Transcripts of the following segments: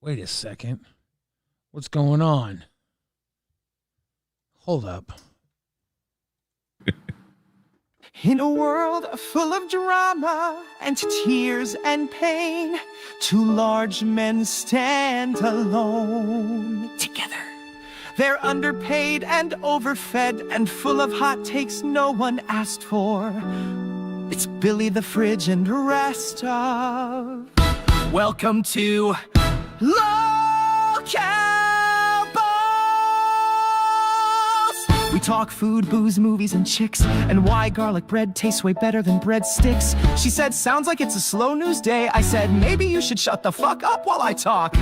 Wait a second. What's going on? Hold up. In a world full of drama and tears and pain, two large men stand alone. Together, they're underpaid and overfed and full of hot takes no one asked for. It's Billy the Fridge and Rastov. Welcome to LolcowUniverse. We talk food, booze, movies, and chicks, and why garlic bread tastes way better than breadsticks. She said, sounds like it's a slow news day. I said, maybe you should shut the fuck up while I talk.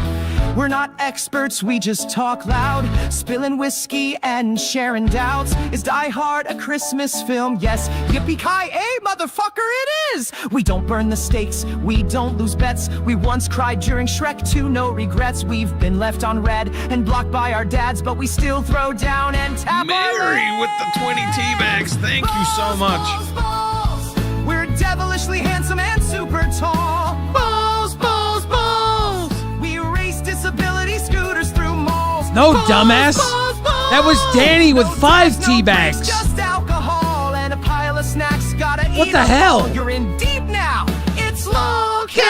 We're not experts, we just talk loud, spilling whiskey and sharing doubts. Is Die Hard a Christmas film? Yes. Yippee-ki-yay, motherfucker, it is! We don't burn the stakes, we don't lose bets. We once cried during Shrek 2, no regrets. We've been left on red and blocked by our dads, but we still throw down and tap Mary with the 20 tea bags, thank you so much. Balls. We're devilishly handsome and super tall. Balls, balls, balls. We race disability scooters through malls. No, Balls, dumbass. balls, balls. That was Danny with No 5 drugs, tea no bags. drinks, just alcohol and a pile of snacks. Gotta What eat the 'em hell? all. You're in deep now. It's LolcowUniverse.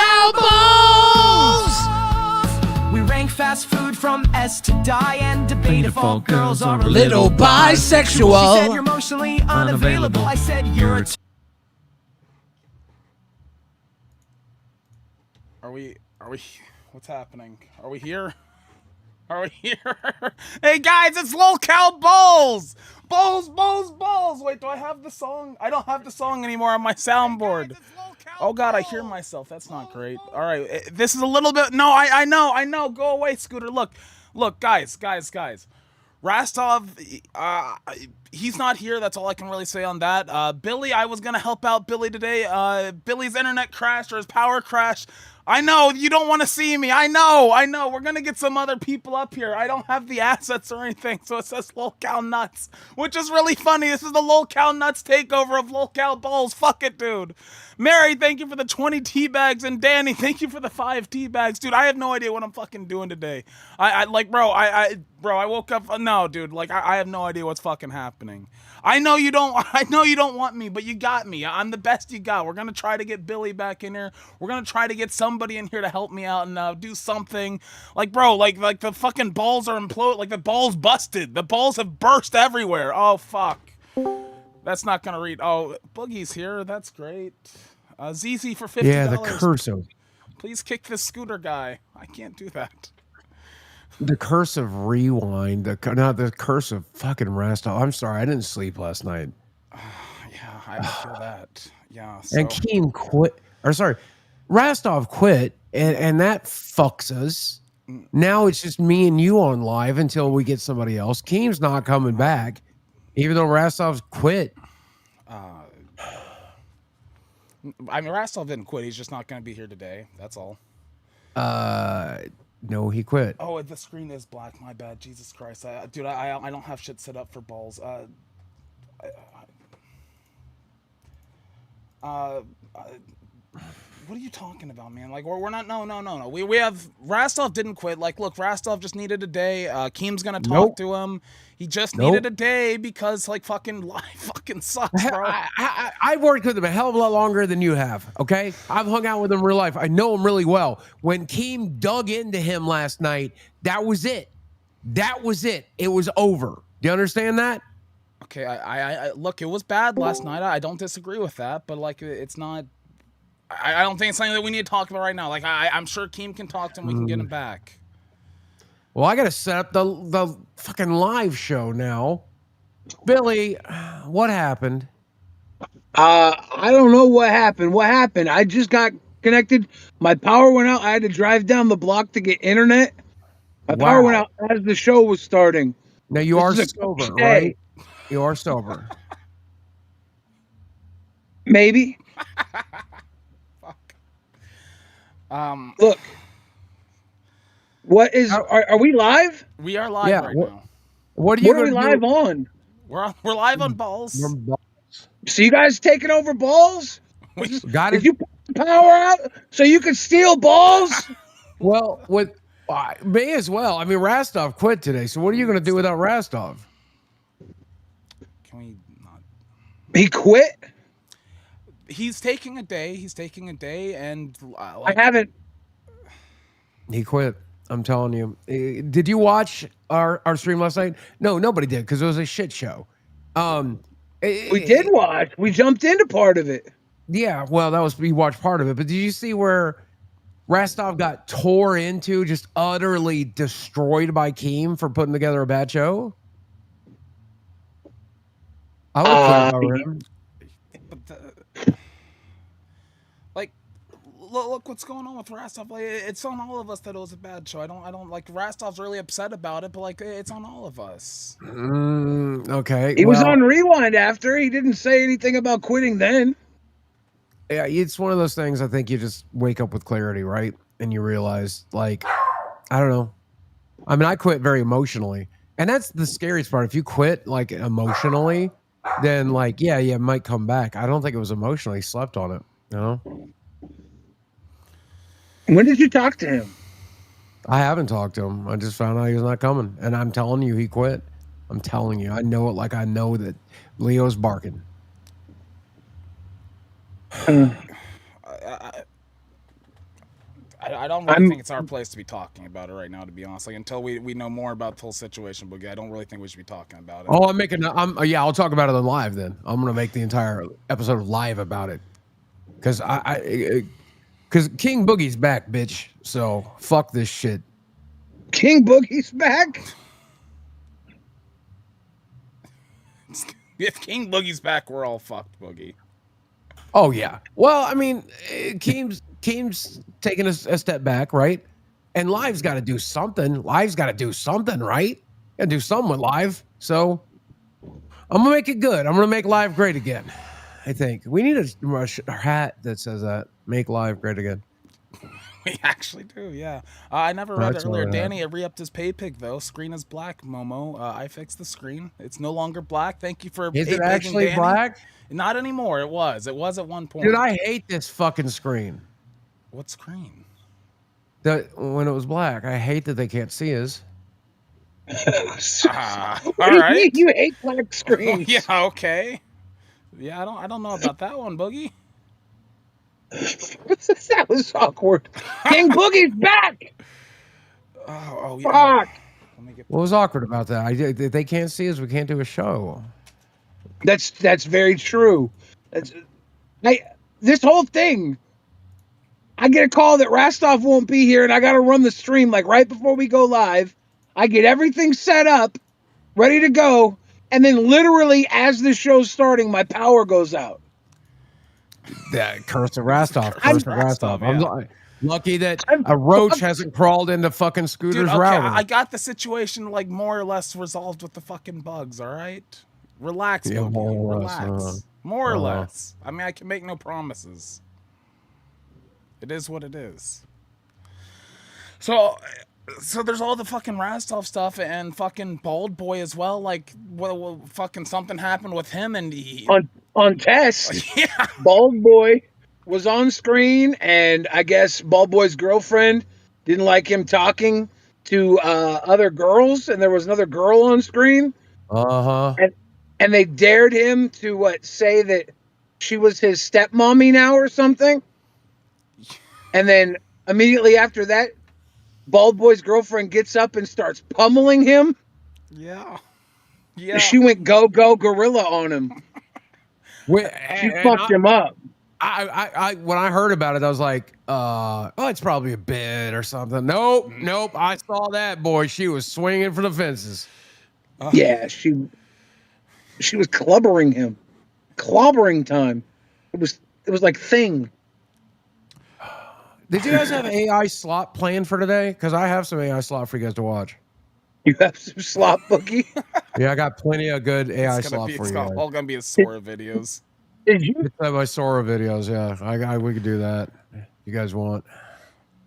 We rank fast food from S to die and debate if all girls are a Little She said you're bisexual. emotionally unavailable. I said you're a Are we, what's happening? Are we here? Are we here? Hey guys, it's LolCow Balls! Balls, balls, balls! Wait, do I have the song? I don't have the song anymore on my soundboard. Oh god, I hear myself. That's not great. Alright, this is a little bit, no, I know. Go away, Scooter. Look, guys. Rastov, he's not here. That's all I can really say on that. Billy, I was gonna help out Billy today. Billy's internet crashed or his power crashed. I know, you don't want to see me. I know. We're gonna get some other people up here. I don't have the assets or anything, so it says LolCow Nuts, which is really funny. This is the LolCow Nuts takeover of LolCow Balls. Fuck it, dude. Mary, thank you for the 20 tea bags, and Danny, thank you for the 5 tea bags. Dude, I have no idea what I'm fucking doing today. I woke up, no, dude, like, I have no idea what's fucking happening. I know you don't want me, but you got me. I'm the best you got. We're gonna try to get Billy back in here. We're gonna try to get somebody in here to help me out and do something. Like, bro, like the fucking balls are imploded, like the balls busted. The balls have burst everywhere. Oh, fuck. That's not gonna read. Oh, Boogie's here. That's great. ZZ for $50. Yeah, the curse of Please kick this Scooter guy. I can't do that. the curse of rewind. The curse of fucking Rastov. I'm sorry, I didn't sleep last night. Yeah, I feel that. Yeah. So. And Keem quit. Or sorry, Rastov quit, and that fucks us. Now it's just me and you on live until we get somebody else. Keem's not coming back, even though Rastov's quit. I mean, Rastov didn't quit. He's just not going to be here today. That's all. No, he quit. Oh, the screen is black. My bad. Jesus Christ. Dude, I don't have shit set up for balls. What are you talking about, man? Like, we're not, no. We have, Rastov didn't quit. Like, look, Rastov just needed a day. Keem's gonna talk to him. He just needed a day because, like, fucking life fucking sucks, bro. I've worked with him a hell of a lot longer than you have, okay? I've hung out with him in real life. I know him really well. When Keem dug into him last night, that was it. That was it. It was over. Do you understand that? Okay, I look, it was bad last night. I don't disagree with that, but, like, it's not... I don't think it's something that we need to talk about right now. Like, I'm sure Keem can talk to him. We can get him back. Well, I got to set up the fucking live show now. Billy, what happened? I don't know what happened. What happened? I just got connected. My power went out. I had to drive down the block to get internet. My power went out as the show was starting. Now, you are sober, right? You are sober. Maybe. Look. What is? Are we live? We are live right now. What are we live on? We're live on balls. So you guys taking over balls? Got it. Did you put the power out so you could steal balls? Well, May as well. I mean, Rastov quit today, so what are you going to do without Rastov? Can we not? He quit. He's taking a day. He's taking a day, and I haven't. He quit. I'm telling you. Did you watch our stream last night? No, nobody did because it was a shit show. We did watch. We jumped into part of it. Yeah, well, we watched part of it, but did you see where Rastov got tore into, just utterly destroyed by Keem for putting together a bad show? I would have quit over him. But like, look what's going on with Rastov. Like, it's on all of us that it was a bad show. I don't like Rastov's really upset about it, but like, it's on all of us. Okay, He was on Rewind after. He didn't say anything about quitting then. Yeah, it's one of those things. I think you just wake up with clarity, right? And you realize, like, I don't know. I mean, I quit very emotionally, and that's the scariest part. If you quit like emotionally, then like, yeah, it might come back. I don't think it was emotional. He slept on it, you know. When did you talk to him? I haven't talked to him. I just found out he was not coming, and I'm telling you, he quit. I'm telling you, I know it. Like I know that Leo's barking. I don't really think it's our place to be talking about it right now, to be honest. Like, until we know more about the whole situation, Boogie, I don't really think we should be talking about it. Oh, yeah, I'll talk about it on live then. I'm gonna make the entire episode live about it, because because King Boogie's back, bitch. So fuck this shit. King Boogie's back. If King Boogie's back, we're all fucked, Boogie. Oh yeah. Well, I mean, Keem's taking a step back, right? And Live's got to do something. Live's got to do something, right? Got to do something with Live. So I'm gonna make it good. I'm gonna make Live great again. I think we need a hat that says that. Make Live great again. We actually do, yeah. I never read it earlier. Danny re-upped his pay pig, though. Screen is black, Momo. I fixed the screen. It's no longer black. Thank you for Is it actually Danny. black? Not anymore. It was. It was at one point. Dude, I hate this fucking screen. What screen? When it was black. I hate that they can't see us. All right. You hate black screens. Yeah, okay. Yeah, I don't know about that one, Boogie. That was awkward. King Boogie's back. Oh yeah. Fuck. What was awkward about that? If they can't see us, we can't do a show. That's very true. This whole thing. I get a call that Rastov won't be here, and I got to run the stream like right before we go live. I get everything set up, ready to go, and then literally as the show's starting, my power goes out. That curse of Rastov. Curse of Rastov. Yeah. I'm lucky that a roach hasn't crawled into fucking Scooter's router. I got the situation like more or less resolved with the fucking bugs. All right, relax, Yeah, Boogie. more or Relax. less, More or less. I mean, I can make no promises. It is what it is. So there's all the fucking Rastov stuff and fucking Bald Boy as well. Like, what fucking something happened with him and he on test. Yeah. Bald Boy was on screen, and I guess Bald Boy's girlfriend didn't like him talking to other girls, and there was another girl on screen. And they dared him to say that she was his stepmommy now or something. And then immediately after that, Bald Boy's girlfriend gets up and starts pummeling him. Yeah. Yeah. She went go gorilla on him. She fucked him up. I when I heard about it, I was like, oh, it's probably a bit or something. Nope. I saw that, boy. She was swinging for the fences. Yeah, she was clobbering him. Clobbering time. It was like Thing. Did you guys have AI slot planned for today? Because I have some AI slot for you guys to watch. You have some slot, Boogie? Yeah, I got plenty of good AI It's slot for you guys. all gonna be a Sora videos. Did you It's my Sora videos, yeah. We could do that. If you guys want.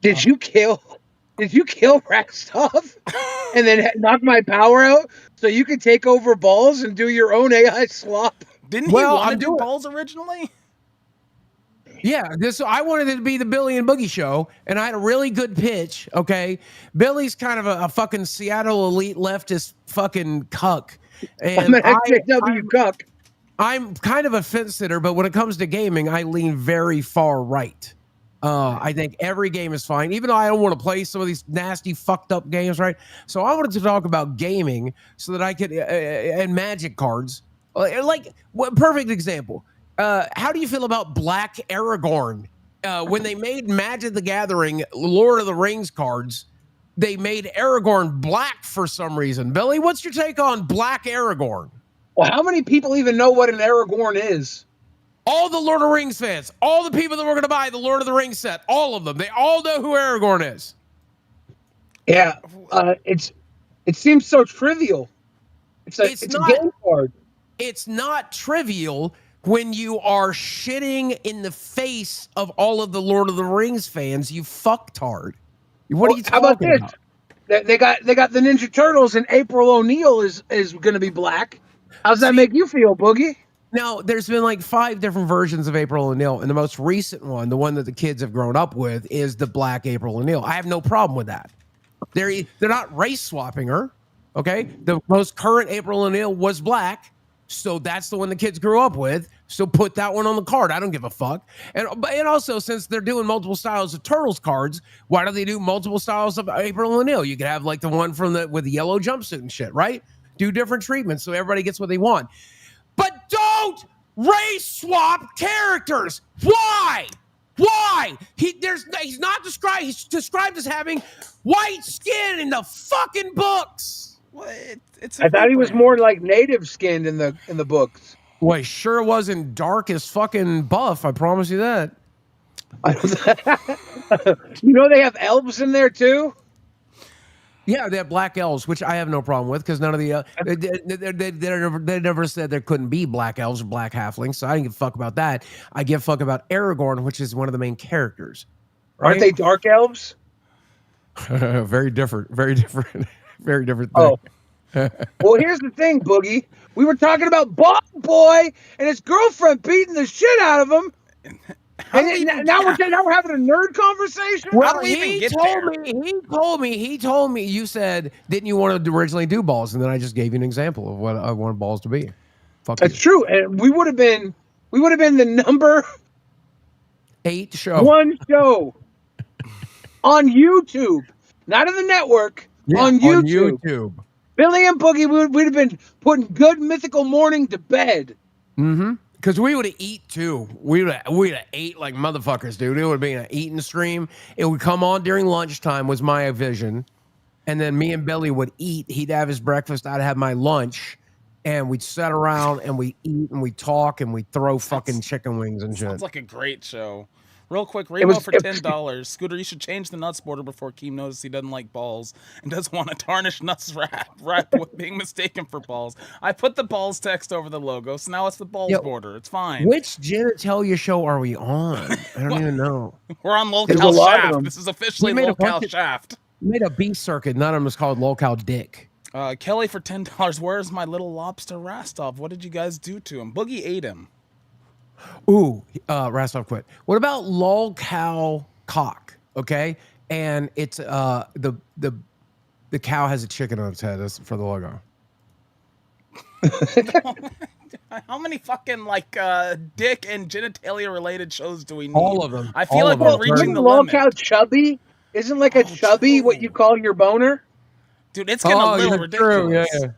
Did you kill Rastov and then knock my power out so you could take over balls and do your own AI slop? Didn't he want to do balls originally? Yeah, I wanted it to be the Billy and Boogie show, and I had a really good pitch. Okay, Billy's kind of a fucking Seattle elite leftist fucking cuck, I'm and an SJW cuck. I'm kind of a fence sitter, but when it comes to gaming, I lean very far right. I think every game is fine, even though I don't want to play some of these nasty, fucked up games, right? So I wanted to talk about gaming so that I could, and magic cards. Like, perfect example. How do you feel about Black Aragorn? When they made Magic the Gathering, Lord of the Rings cards, they made Aragorn black for some reason. Billy, what's your take on Black Aragorn? Well, how many people even know what an Aragorn is? All the Lord of the Rings fans, all the people that were going to buy the Lord of the Rings set, all of them, they all know who Aragorn is. Yeah, it seems so trivial. It's a game card. It's not trivial when you are shitting in the face of all of the Lord of the Rings fans. You fucktard. What are you talking about? How about this? They got the Ninja Turtles, and April O'Neil is going to be black. How's that make you feel, Boogie? Now, there's been like 5 different versions of April O'Neil, and the most recent one, the one that the kids have grown up with, is the black April O'Neil. I have no problem with that. They're not race swapping her. Okay, the most current April O'Neil was black, so that's the one the kids grew up with. So put that one on the card. I don't give a fuck. And also, since they're doing multiple styles of Turtles cards, why do they do multiple styles of April O'Neil? You could have like the one with the yellow jumpsuit and shit, right? Do different treatments so everybody gets what they want. But don't race swap characters. Why? Why? He's not described. He's described as having white skin in the fucking books. Well, I thought he was more like native skinned in the books. Boy, sure wasn't dark as fucking buff. I promise you that. You know they have elves in there too. Yeah, they have black elves, which I have no problem with because none of the they never said there couldn't be black elves or black halflings. So I didn't give a fuck about that. I give a fuck about Aragorn, which is one of the main characters. Right? Aren't they dark elves? Very different. Very different. Very different thing. Oh. Well, here's the thing, Boogie. We were talking about Bald Boy and his girlfriend beating the shit out of him. And now we're having a nerd conversation. Well, he told me. You said, didn't you want to originally do balls? And then I just gave you an example of what I wanted balls to be. Fuck That's true, and we would have been the number 8 show. 1 show on YouTube, not on the network. Yeah, on YouTube. Billy and Boogie, we'd have been putting Good Mythical Morning to bed. Mm-hmm. Because we would have eat too. We'd have ate like motherfuckers, dude. It would have been an eating stream. It would come on during lunchtime was my vision. And then me and Billy would eat. He'd have his breakfast. I'd have my lunch. And we'd sit around and we eat and we talk and we throw fucking chicken wings and shit. Sounds like a great show. Real quick, Rainbow for $10. Scooter, you should change the nuts border before Keem notices he doesn't like balls and doesn't want to tarnish nuts rap with being mistaken for balls. I put the balls text over the logo, so now it's the balls border. It's fine. Which genitalia show are we on? I don't even know. We're on Lolcow Shaft. This is officially Lolcow Shaft. We made a B circuit. None of them is called Lolcow Dick. Kelly for $10. Where's my little lobster Rastov? What did you guys do to him? Boogie ate him. Ooh, Rastov quit. What about Lolcow Cock? Okay, and it's the cow has a chicken on its head. That's for the logo. How many fucking dick and genitalia related shows do we need? All of them. I feel like we're reaching the limit. Lolcow chubby? Isn't like a chubby what you call your boner? Dude, it's getting a little ridiculous. Yeah. Okay.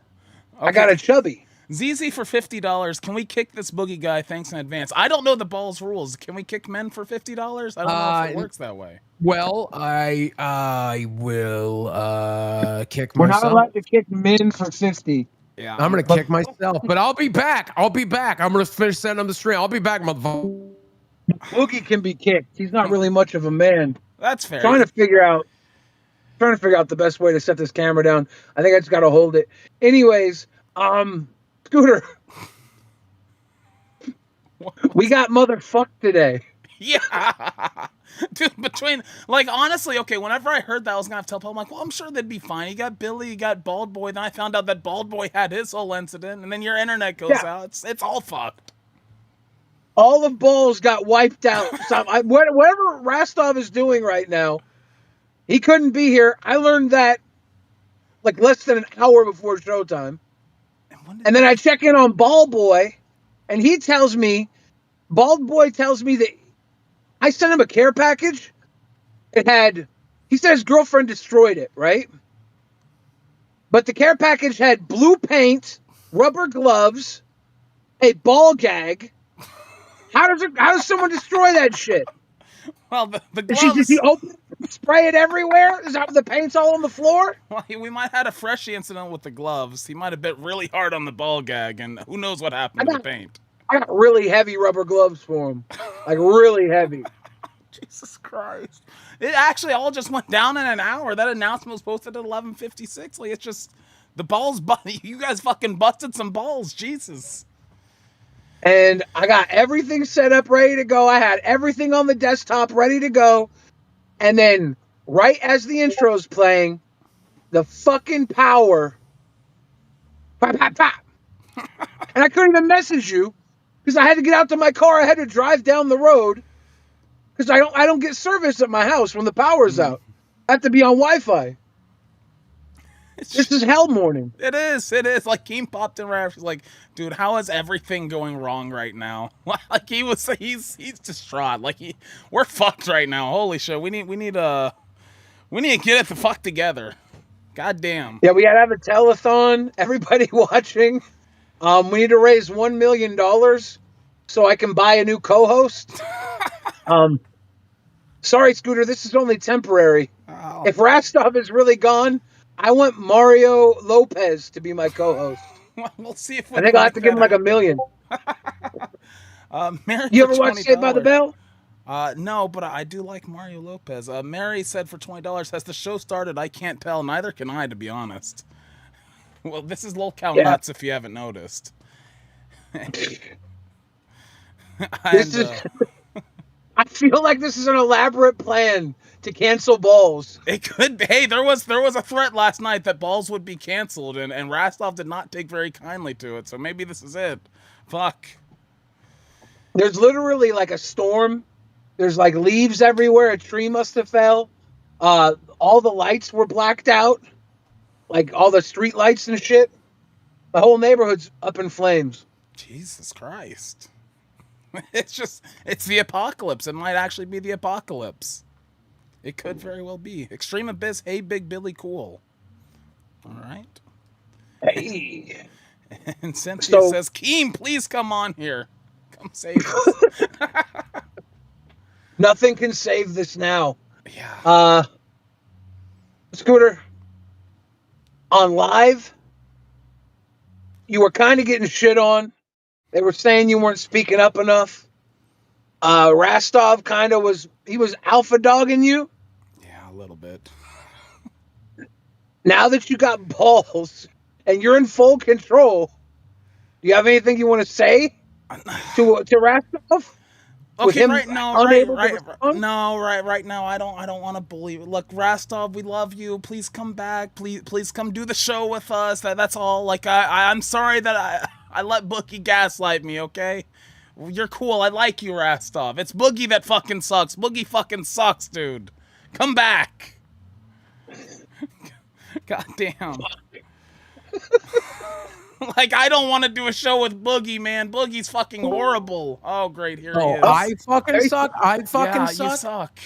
I got a chubby. ZZ for $50. Can we kick this Boogie guy? Thanks in advance. I don't know the balls rules. Can we kick men for $50? I don't know if it works that way. Well, I will kick myself. We're not allowed to kick men for 50. Yeah, I'm gonna kick myself, but I'll be back. I'm gonna finish sending them the stream. I'll be back, motherfucker. Boogie can be kicked. He's not really much of a man. That's fair. Trying to figure out the best way to set this camera down. I think I just got to hold it. Anyways, Scooter, we got motherfucked today. Yeah. Dude, honestly, okay, whenever I heard that I was going to have to tell Paul, I'm like, well, I'm sure they'd be fine. You got Billy, you got Bald Boy. Then I found out that Bald Boy had his whole incident, and then your internet goes out. It's all fucked. all of Balls got wiped out. So whatever Rastov is doing right now, he couldn't be here. I learned that like less than an hour before showtime. And then I check in on Bald Boy, and he tells me, Bald Boy tells me that I sent him a care package. He said his girlfriend destroyed it, right? But the care package had blue paint, rubber gloves, a ball gag. How does someone destroy that shit? Well, the Did gloves. she open it, spray it everywhere? Is that the paint's all on the floor? Well, we might have had a Freshie incident with the gloves. He might have bit really hard on the ball gag, and who knows what happened to the paint. I got really heavy rubber gloves for him. Like really heavy. Jesus Christ. It actually all just went down in an hour. That announcement was posted at 11:56. Like, it's just the balls. You guys fucking busted some balls. Jesus. And I got everything set up, ready to go. I had everything on the desktop ready to go. And then right as the intro's playing, the fucking power. Pop, pop, pop. And I couldn't even message you because I had to get out to my car. I had to drive down the road because I don't get service at my house when the power's out. I have to be on Wi-Fi. This is hell morning. It is. Like, Keem popped in right after. He's like, dude, how is everything going wrong right now? Like, he's distraught. Like, we're fucked right now. Holy shit. We need to get it the fuck together. God damn. Yeah, we gotta have a telethon. Everybody watching. We need to raise $1 million so I can buy a new co-host. Sorry, Scooter, this is only temporary. Oh. If Rastov is really gone, I want Mario Lopez to be my co-host. We'll see if I think I'll have to give him like $1 million. Mary, You ever watch Saved by the Bell? No, but I do like Mario Lopez. Mary said for $20, has the show started? I can't tell. Neither can I, to be honest. Well, this is LolcowNuts, Nuts, if you haven't noticed. I feel like this is an elaborate plan to cancel Balls. It could be. Hey, there was a threat last night that Balls would be canceled, and Rastov did not take very kindly to it. So maybe this is it. Fuck. There's literally like a storm. There's like leaves everywhere. A tree must have fell. All the lights were blacked out. Like all the street lights and shit. The whole neighborhood's up in flames. Jesus Christ. It's the apocalypse. It might actually be the apocalypse. It could very well be. Extreme Abyss, hey, Big Billy Cool. All right. Hey. And Cynthia says, Keem, please come on here. Come save us. Nothing can save this now. Yeah. Scooter, on live, you were kind of getting shit on. They were saying you weren't speaking up enough. Rastov kind of was alpha dogging you. Yeah, a little bit. Now that you got Balls and you're in full control, do you have anything you want to say to Rastov? Okay, right now, right now, I don't want to believe it. Look, Rastov, we love you. Please come back. Please come do the show with us. That's all. Like, I'm sorry that I let Boogie gaslight me, okay? You're cool. I like you, Rastov. It's Boogie that fucking sucks. Boogie fucking sucks, dude. Come back. God damn. Like, I don't want to do a show with Boogie, man. Boogie's fucking horrible. Oh, great. Here he is. I fucking suck. I fucking Yeah, suck. you suck.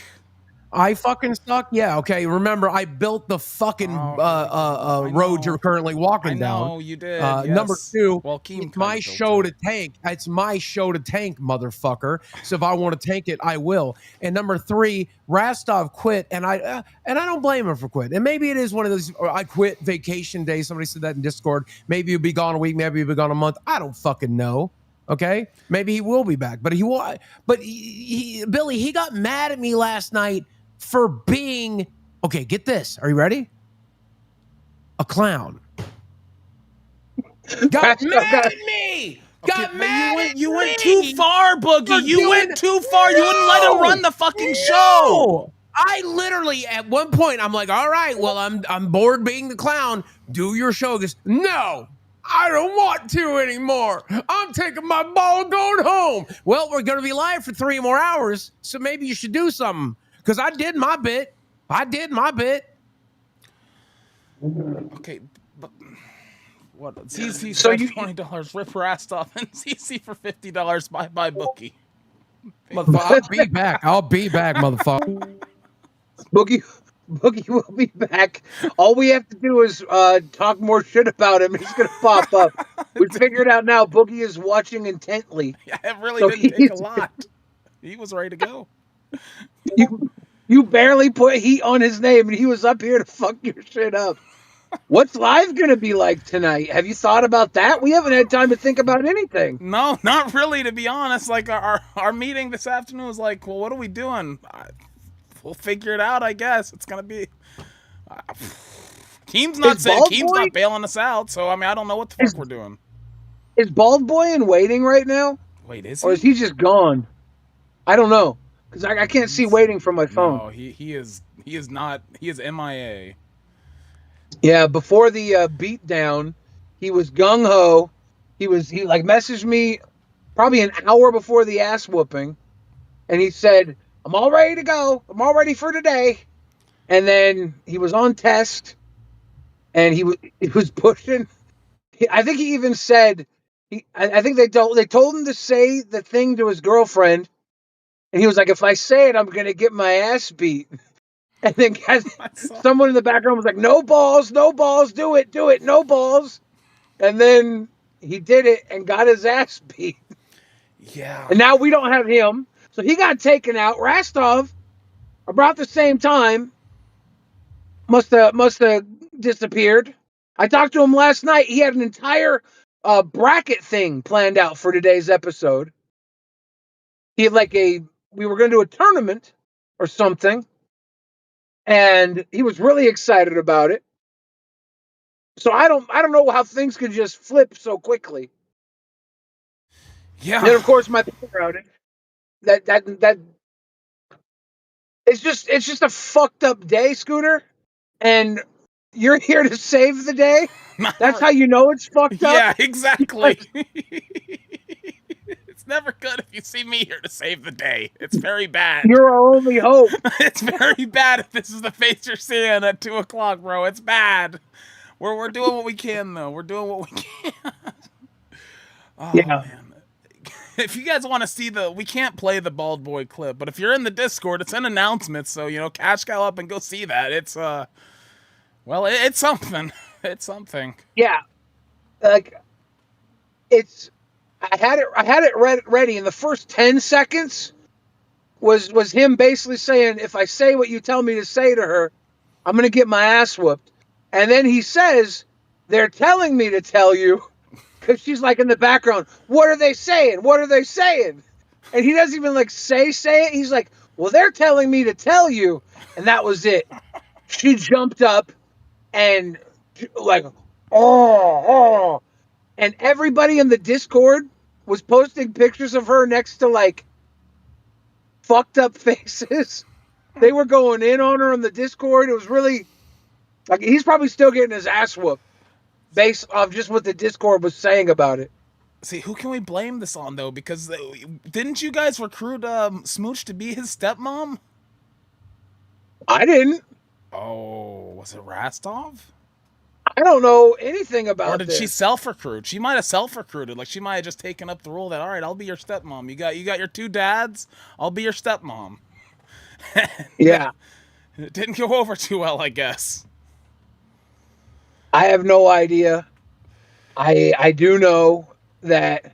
I fucking suck. Yeah, okay. Remember, I built the fucking road you're currently walking down. I know, you did. Number two, well, Keem it's my show to tank. It's my show to tank, motherfucker. So if I want to tank it, I will. And number three, Rastov quit, and I don't blame him for quitting. And maybe it is one of those. I quit vacation days. Somebody said that in Discord. Maybe he'll be gone a week. Maybe he'll be gone a month. I don't fucking know. Okay, maybe he will be back, but he will. But Billy, he got mad at me last night for being, okay, get this. Are you ready? A clown. Got mad at me. Got mad at me. You went too far, Boogie. You went too far. You wouldn't let him run the fucking show. I literally, at one point, I'm like, all right, well, I'm bored being the clown. Do your show. He goes, no. I don't want to anymore. I'm taking my ball and going home. Well, we're going to be live for 3 more hours, so maybe you should do something. Because I did my bit. Okay, but what? CC So said you- $20. Rip her ass off, and CC for $50. Bye, bookie. Motherfucker, I'll be back, motherfucker. Boogie will be back. All we have to do is talk more shit about him. He's gonna pop up. We figured out now. Boogie is watching intently. Yeah, it really So didn't take a lot. He was ready to go. You barely put heat on his name, and he was up here to fuck your shit up. What's live gonna be like tonight? Have you thought about that? We haven't had time to think about anything. No, not really, to be honest. Like, our meeting this afternoon was like, well, what are we doing? We'll figure it out, I guess. It's going to be... Keem's not saying... Keem's not bailing us out, so, I mean, I don't know what the fuck we're doing. Is Bald Boy in waiting right now? Wait, is he? Or is he just gone? I don't know. Because I can't see waiting from my phone. No, he is not... He is MIA. Yeah, before the beatdown, he was gung-ho. He like messaged me probably an hour before the ass whooping, and he said, I'm all ready to go. I'm all ready for today. And then he was on test, and he was pushing. I think he even said, I think they told him to say the thing to his girlfriend, and he was like, if I say it, I'm going to get my ass beat. And then someone in the background was like, no balls, do it, no balls. And then he did it and got his ass beat. Yeah. And now we don't have him. So he got taken out. Rastov, about the same time, must have disappeared. I talked to him last night. He had an entire bracket thing planned out for today's episode. He had we were going to do a tournament or something. And he was really excited about it. So I don't know how things could just flip so quickly. Yeah. And then of course my power outage. That it's just a fucked up day, Scooter. And you're here to save the day. That's how you know it's fucked up. Yeah, exactly. It's never good if you see me here to save the day. It's very bad. You're our only hope. It's very bad if this is the face you're seeing at 2 o'clock, bro. It's bad. We're doing what we can, though. We're doing what we can. Oh, Yeah. man. If you guys want to see we can't play the Bald Boy clip, but if you're in the Discord, it's an announcement, so, cash cow up and go see that. It's, well, it's something. It's something. Yeah. Like, I had it ready, and the first 10 seconds was him basically saying, if I say what you tell me to say to her, I'm going to get my ass whooped. And then he says, they're telling me to tell you, because she's like in the background, what are they saying? What are they saying? And he doesn't even say it. He's like, well, they're telling me to tell you. And that was it. She jumped up and oh. And everybody in the Discord was posting pictures of her next to fucked up faces. They were going in on her on the Discord. It was really he's probably still getting his ass whooped based off just what the Discord was saying about it. See, who can we blame this on, though? Because didn't you guys recruit Smooch to be his stepmom? I didn't. Oh, was it Rastov? I don't know anything about Or did she self-recruit? She might have self-recruited. She might have just taken up the rule that, all right, I'll be your stepmom. You got your 2 dads. I'll be your stepmom. Yeah. It didn't go over too well, I guess. I have no idea. I do know that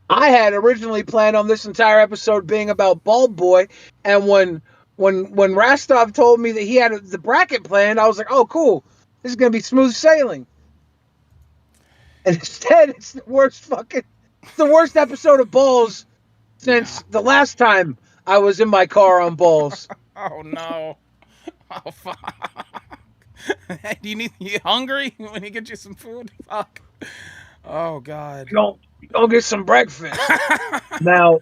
I had originally planned on this entire episode being about Bald Boy, and when Rastov told me that he had the bracket planned, I was like, oh, cool. This is going to be smooth sailing. And instead, it's the worst episode of Balls since the last time I was in my car on Balls. Oh, no. Oh, fuck. Hey, you hungry? When he gets you some food? Fuck. Oh, God. Go get some breakfast. Now,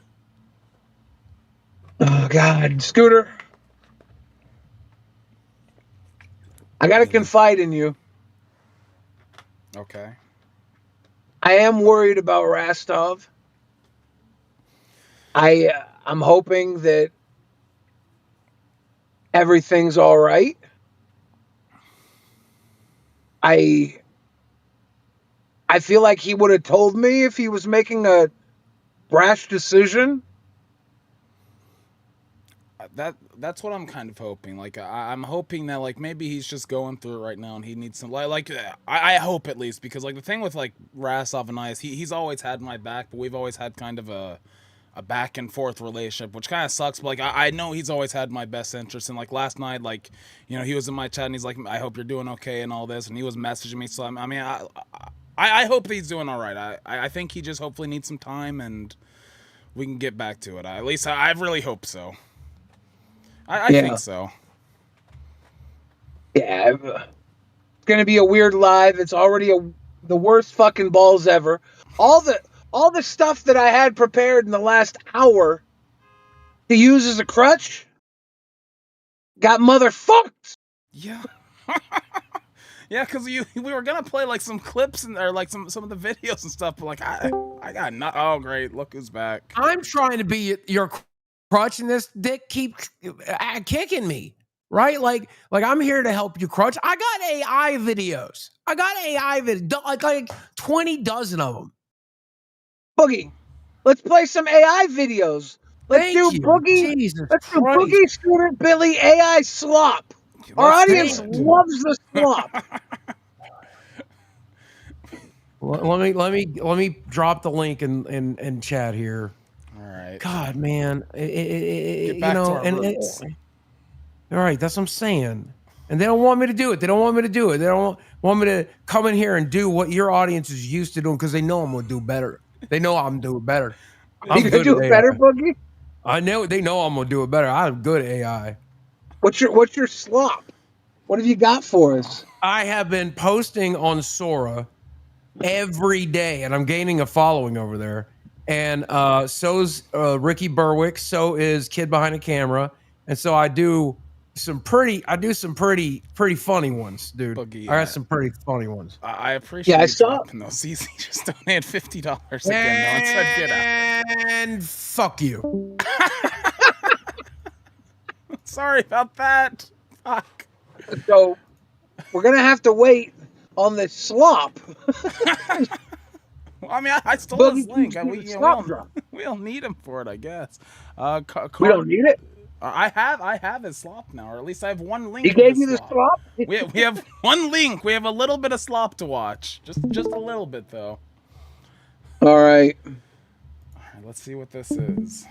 oh, God. Scooter, I got to confide in you. Okay. I am worried about Rostov. I'm hoping that everything's all right. I feel like he would have told me if he was making a brash decision. That's what I'm kind of hoping. Like I'm hoping that like maybe he's just going through it right now and he needs some I hope at least, because like the thing with like Rasov and I is he's always had my back, but we've always had kind of a back and forth relationship, which kind of sucks. But like I know he's always had my best interest. And like last night, like he was in my chat and he's like, I hope you're doing okay and all this, and he was messaging me. So I mean I hope that he's doing all right. I think he just hopefully needs some time and we can get back to it. At least I really hope so. I think so. Yeah, it's gonna be a weird live. It's already the worst fucking balls ever. All the stuff that I had prepared in the last hour to use as a crutch got motherfucked. Yeah. Yeah, because we were gonna play like some clips or like some of the videos and stuff, but like I got not. Oh great, look who's back. I'm trying to be your crutch, and this dick keeps kicking me. Right? Like I'm here to help you, crutch. I got AI videos. Like 20 dozen of them. Boogie, let's play some AI videos. Let's Thank do you. Boogie. Jesus Let's do Christ. Boogie Scooter Billy AI slop. Our audience do it. loves the slop. Let me drop the link in chat here. All right. God, man, Get back to our roots. All right, that's what I'm saying. And they don't want me to do it. They don't want me to do it. They don't want me to come in here and do what your audience is used to doing, because they know I'm gonna do better. They know I'm doing better. I'm You can do at it better, AI. Boogie. I know they know I'm gonna do it better. I'm good at AI. What's your slop? What have you got for us? I have been posting on Sora every day, and I'm gaining a following over there. And so's Ricky Berwick. So is Kid Behind the Camera. And so I do some pretty funny ones, dude. Boogie, I got some pretty funny ones. I appreciate I you saw- dropping those. Easy, just donated $50 again. No one said get out. And fuck you. Sorry about that. Fuck. So we're gonna have to wait on the slop. Well, I mean, I stole Boogie his link. keeps getting slop drop. We don't need him for it, I guess. We don't need it. I have his slop now, or at least I have one link. He of gave his you the slop. We have one link. We have a little bit of slop to watch. Just a little bit though. All right. All right, let's see what this is.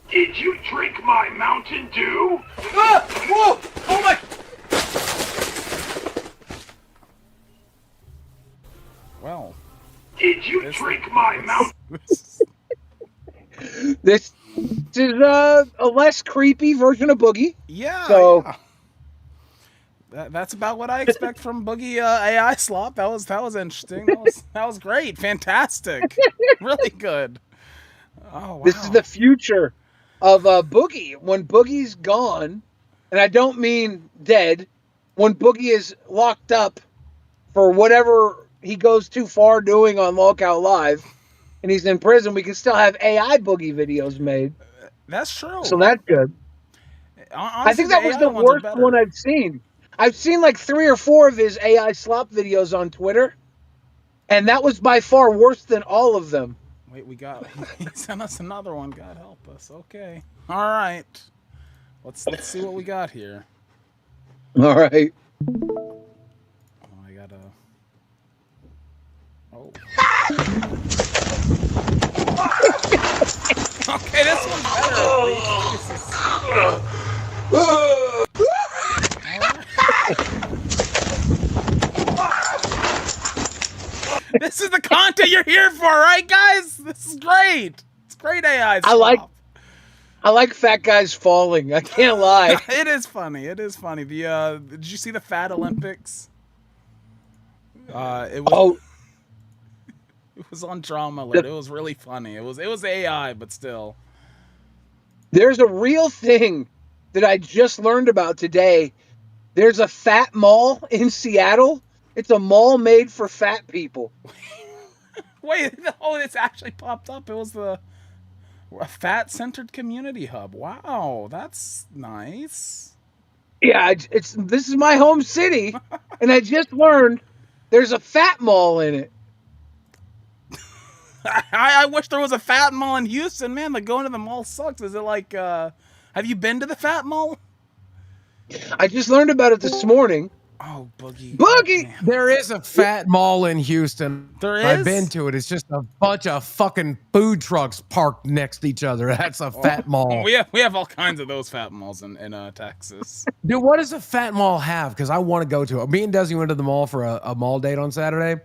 Did you drink my Mountain Dew? Ah! Whoa! Oh my! Well. Did you drink my Mountain? This is a less creepy version of Boogie. Yeah. So- yeah. That's about what I expect from Boogie AI slop. That was interesting. That was great. Fantastic. Really good. Oh wow. This is the future of Boogie. When Boogie's gone, and I don't mean dead, when Boogie is locked up for whatever he goes too far doing on Lolcow Live, and he's in prison, we can still have AI Boogie videos made. That's true. So that's good. Honestly, I think that was AI the ones are worst better. one I've seen. I've seen like 3 or 4 of his AI slop videos on Twitter, and that was by far worse than all of them. Wait, he sent us another one. God help us. Okay. All right. Let's see what we got here. All right. Oh, I gotta. Oh. Okay, this one's better. This is the content you're here for, right, guys? This is great. It's great AI stuff. I like fat guys falling. I can't lie. It is funny. It is funny. Did you see the Fat Olympics? It was on Drama Alert. It was really funny. It was AI, but still. There's a real thing that I just learned about today. There's a fat mall in Seattle It's a mall made for fat people. Wait, oh, it's actually popped up. It was a fat-centered community hub. Wow, that's nice. Yeah, this is my home city, and I just learned there's a fat mall in it. I wish there was a fat mall in Houston, man. Like going to the mall sucks. Is it like have you been to the fat mall? I just learned about it this morning. Oh, Boogie. Boogie! Damn. There is a fat mall in Houston. There is? I've been to it. It's just a bunch of fucking food trucks parked next to each other. That's a fat mall. We have all kinds of those fat malls in Texas. Dude, what does a fat mall have? Because I want to go to it. Me and Desi went to the mall for a mall date on Saturday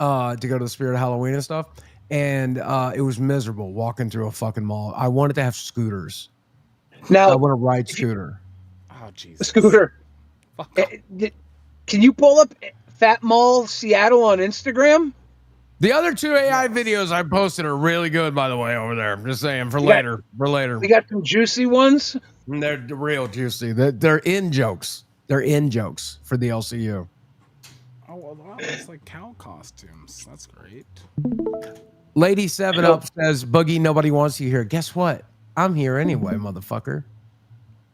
to go to the Spirit of Halloween and stuff. And it was miserable walking through a fucking mall. I wanted to have scooters. Now, I want to ride scooter. Oh, Jesus. Scooter. Fuck off. Can you pull up Fat Mall Seattle on Instagram? The other two AI videos I posted are really good, by the way, over there. I'm just saying for later. We got some juicy ones. They're real juicy. They're in jokes. They're in jokes for the LCU. Oh, well, wow, it's like cow costumes. That's great. Lady 7-Up says, Boogie, nobody wants you here. Guess what? I'm here anyway, motherfucker.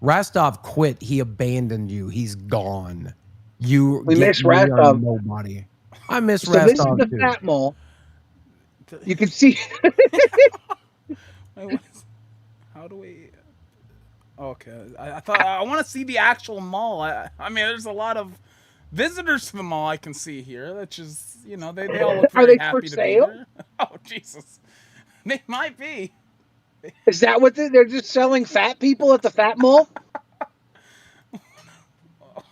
Rastov quit. He abandoned you. He's gone. We miss Rastov. Nobody. I miss So Rastov this is the too. Fat Mall. You can see. Wait, how do we? Okay, I thought I want to see the actual mall. I mean, there's a lot of visitors to the mall I can see here. That's just, you know, they all look very Are they happy for to sale? be there. Oh, Jesus, they might be. Is that what they're just selling fat people at the Fat Mall?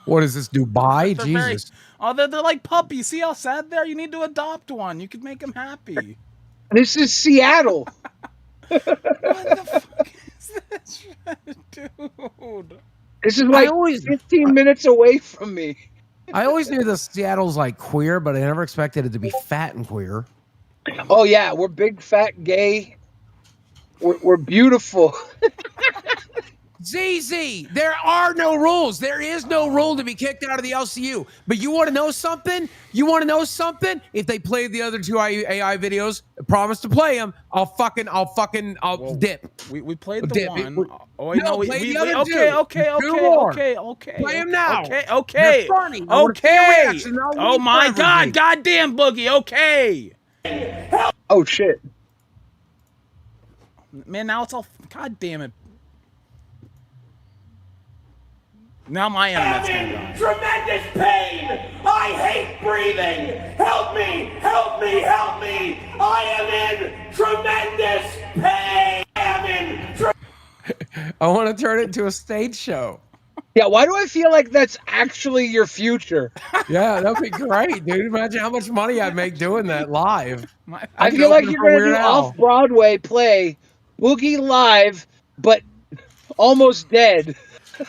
What is this, Dubai? They're Jesus. they're like puppies. See how sad they are? You need to adopt one. You could make them happy. This is Seattle. What the fuck is this, dude? This is like 15 minutes away from me. I always knew the Seattle's like queer, but I never expected it to be fat and queer. Oh yeah, we're big, fat, gay. We're beautiful. ZZ, there are no rules. There is no rule to be kicked out of the LCU. But you want to know something? If they play the other two AI videos, I promise to play them. I'll dip. We played the Dip. one. Play the other Okay. Play 'em now. Okay. They're funny. I wanna see your Okay. reaction. I'll Oh leave my forever, God! dude. Goddamn Boogie. Okay. Oh shit. Man, now it's all. God damn it. Now my internet's gonna die. Tremendous pain! I hate breathing! Help me! Help me! Help me! I am in tremendous pain! I am in I want to turn it into a stage show. Yeah, why do I feel like that's actually your future? Yeah, that'd be great, dude. Imagine how much money I'd make doing that live. I could feel like open you're for going to do Weird Al. off-Broadway play Boogie Live, but almost dead. All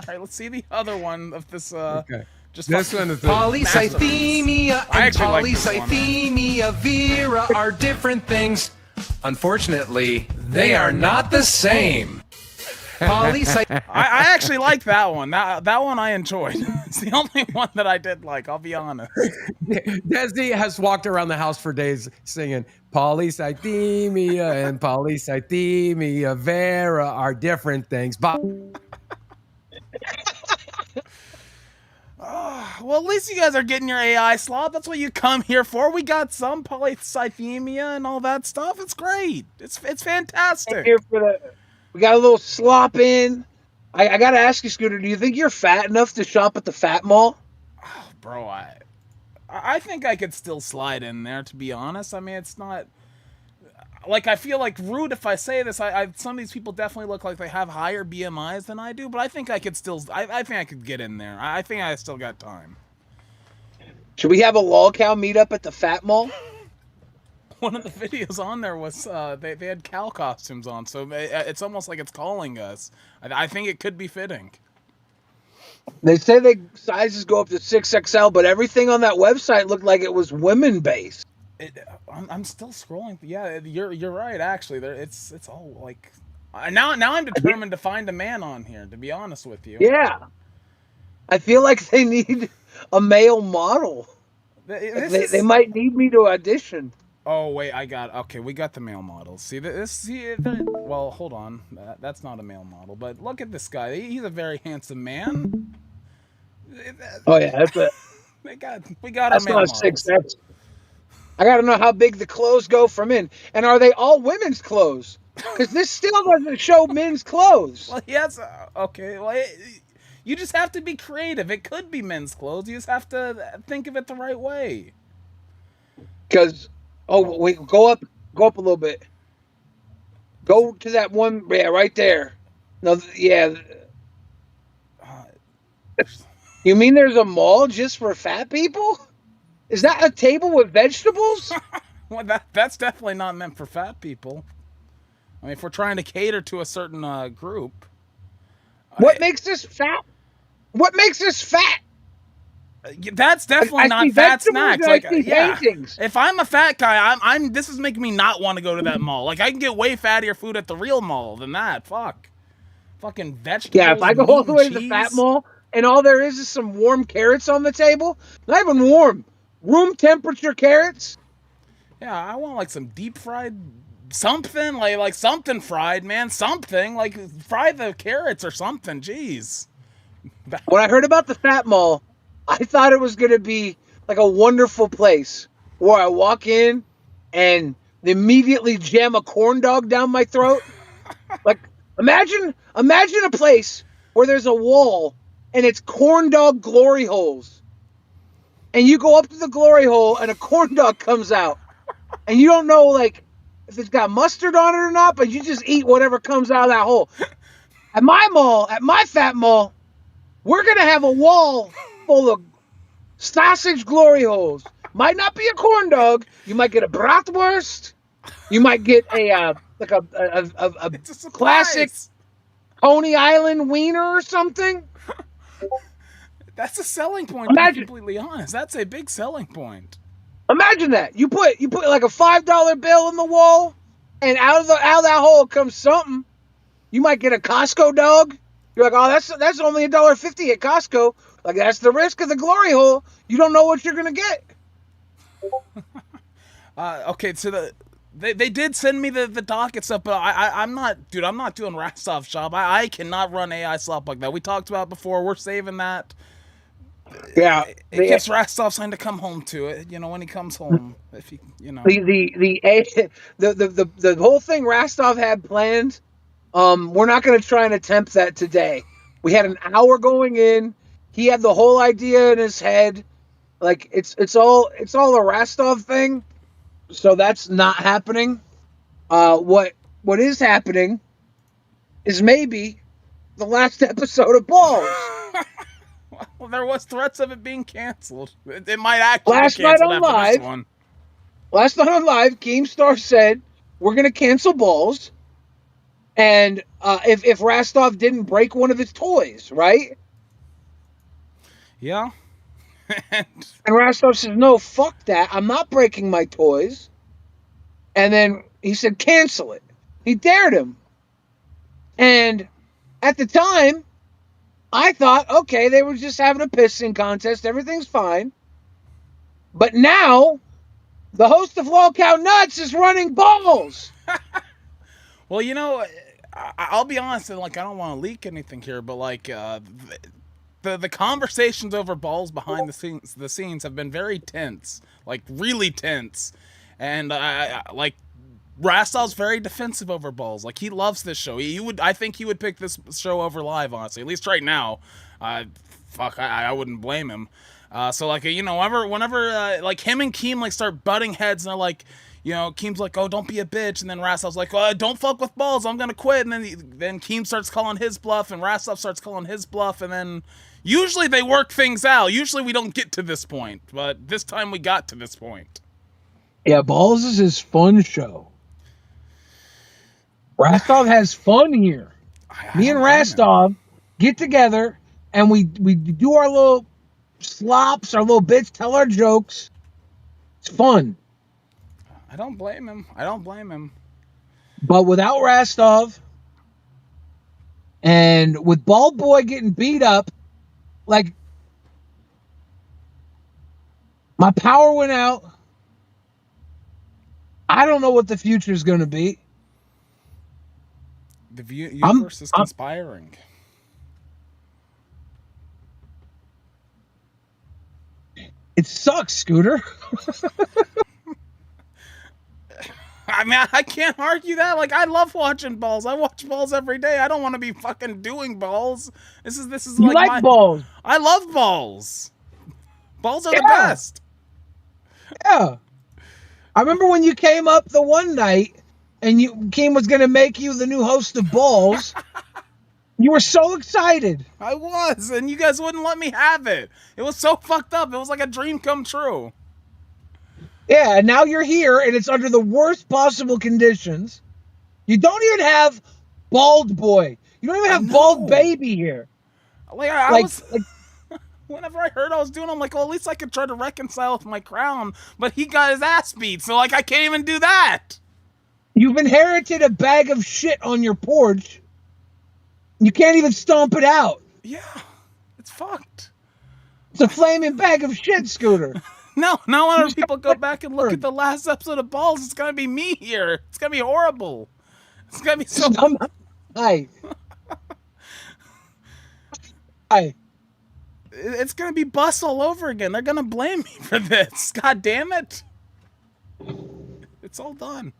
right, let's see the other one of this. Okay. Just This fucking one is Polycythemia I and actually like this one. polycythemia vera are different things. Unfortunately, they are not the same. I actually like that one. That one I enjoyed. It's the only one that I did like. I'll be honest. Desi has walked around the house for days singing polycythemia and polycythemia vera are different things. But Well, at least you guys are getting your AI slop. That's what you come here for. We got some polycythemia and all that stuff. It's great. It's fantastic. Here for we got a little slop in. I got to ask you, Scooter, do you think you're fat enough to shop at the Fat Mall? Bro, I think I could still slide in there, to be honest. I mean, it's not like I feel like rude if I say this. Some of these people definitely look like they have higher BMIs than I do, but I think I could still. I think I could get in there. I think I still got time. Should we have a LolCow meetup at the Fat Mall? One of the videos on there was they had cow costumes on, so it's almost like it's calling us. I think it could be fitting. They say sizes go up to 6XL, but everything on that website looked like it was women based. I'm still scrolling. Yeah, you're right. Actually, it's all like now I'm determined to find a man on here. To be honest with you. Yeah. I feel like they need a male model. They might need me to audition. Oh wait, okay. We got the male models. See this? Well, hold on. That's not a male model, but look at this guy. He's a very handsome man. Oh yeah, we got our that's male not models. 6. I got to know how big the clothes go from in, and are they all women's clothes? Because this still doesn't show men's clothes. Well, yes. Okay. Well, you just have to be creative. It could be men's clothes. You just have to think of it the right way. Because wait, go up a little bit. Go to that one, yeah, right there. No, yeah. You mean there's a mall just for fat people? Is that a table with vegetables? Well, that's definitely not meant for fat people. I mean, if we're trying to cater to a certain group. What makes this fat? What makes this fat? That's definitely I not see fat vegetables snacks. and I Like, see paintings. if I'm a fat guy, I'm. This is making me not want to go to that mall. Like, I can get way fattier food at the real mall than that. Fucking vegetables. Yeah, if I go all the way to the cheese. fat mall and all there is some warm carrots on the table, not even warm, room temperature carrots. Yeah, I want like some deep fried something, like something fried, man. Something like fry the carrots or something. Jeez. When I heard about the fat mall, I thought it was going to be like a wonderful place where I walk in and they immediately jam a corn dog down my throat. Like, imagine a place where there's a wall and it's corn dog glory holes. And you go up to the glory hole and a corn dog comes out. And you don't know, like, if it's got mustard on it or not, but you just eat whatever comes out of that hole. At my mall, at my fat mall, we're going to have a wall full of sausage glory holes. Might not be a corn dog. You might get a bratwurst. You might get a classic Coney Island wiener or something. That's a selling point, to be completely honest. That's a big selling point. Imagine that. You put like a $5 bill in the wall, and out of that hole comes something. You might get a Costco dog. You're like, oh, that's only $1.50 at Costco. Like, that's the risk of the glory hole. You don't know what you're gonna get. Okay, so they did send me the docket stuff, but I'm not doing Rastov's job. I cannot run AI slop like that. We talked about it before. We're saving that. Yeah, it gets Rastov time to come home to it. You know, when he comes home, if he, you know, the whole thing Rastov had planned. We're not going to try and attempt that today. We had an hour going in. He had the whole idea in his head. Like it's all a Rastov thing. So that's not happening. What is happening is maybe the last episode of Balls. Well, there was threats of it being canceled. It might actually Last be canceled night on after live. this one. Last night on live, KEEMSTAR said we're going to cancel Balls, and if Rastov didn't break one of his toys, right? Yeah. And Rastov says, "No, fuck that. I'm not breaking my toys." And then he said, "Cancel it." He dared him, and at the time, I thought, okay, they were just having a pissing contest. Everything's fine. But now, the host of Lolcow Nuts is running Balls. Well, you know, I'll be honest, and like, I don't want to leak anything here, but like, the conversations over Balls behind the scenes have been very tense, like really tense, and like, Rastov's very defensive over Balls. Like, he loves this show. I think he would pick this show over live, honestly. At least right now. I wouldn't blame him. So like, you know, whenever like him and Keem like start butting heads, and they're like, you know, Keem's like, oh, don't be a bitch, and then Rastov's like, oh, don't fuck with Balls, I'm gonna quit, and then Keem starts calling his bluff, and Rastov starts calling his bluff, and then usually they work things out. Usually we don't get to this point, but this time we got to this point. Yeah, Balls is his fun show. Rastov has fun here. Me and Rastov get together and we do our little slops, our little bits, tell our jokes. It's fun. I don't blame him. But without Rastov and with Bald Boy getting beat up, like My power went out. I don't know what the future is going to be. The universe is conspiring. It sucks, Scooter. I mean, I can't argue that. Like, I love watching balls. I watch balls every day. I don't want to be fucking doing balls. This is You like like balls. I love balls. Balls are the Yeah. best. Yeah. I remember when you came up the one night and Keem was going to make you the new host of Balls. You were so excited. I was, and you guys wouldn't let me have it. It was so fucked up. It was like a dream come true. Yeah, and now you're here and it's under the worst possible conditions. You don't even have Bald Boy. You don't even have Bald Baby here. Like, I was... Whenever I heard I was doing, I'm like, well, at least I could try to reconcile with my crown. But he got his ass beat, so, like, I can't even do that. You've inherited a bag of shit on your porch. You can't even stomp it out. Yeah, it's fucked. It's a flaming bag of shit, Scooter. No, now whenever people go back and look at the last episode of Balls, it's gonna be me here. It's gonna be horrible. It's gonna be so... Hi. Hi. It's gonna be Bus all over again. They're gonna blame me for this. God damn it. It's all done.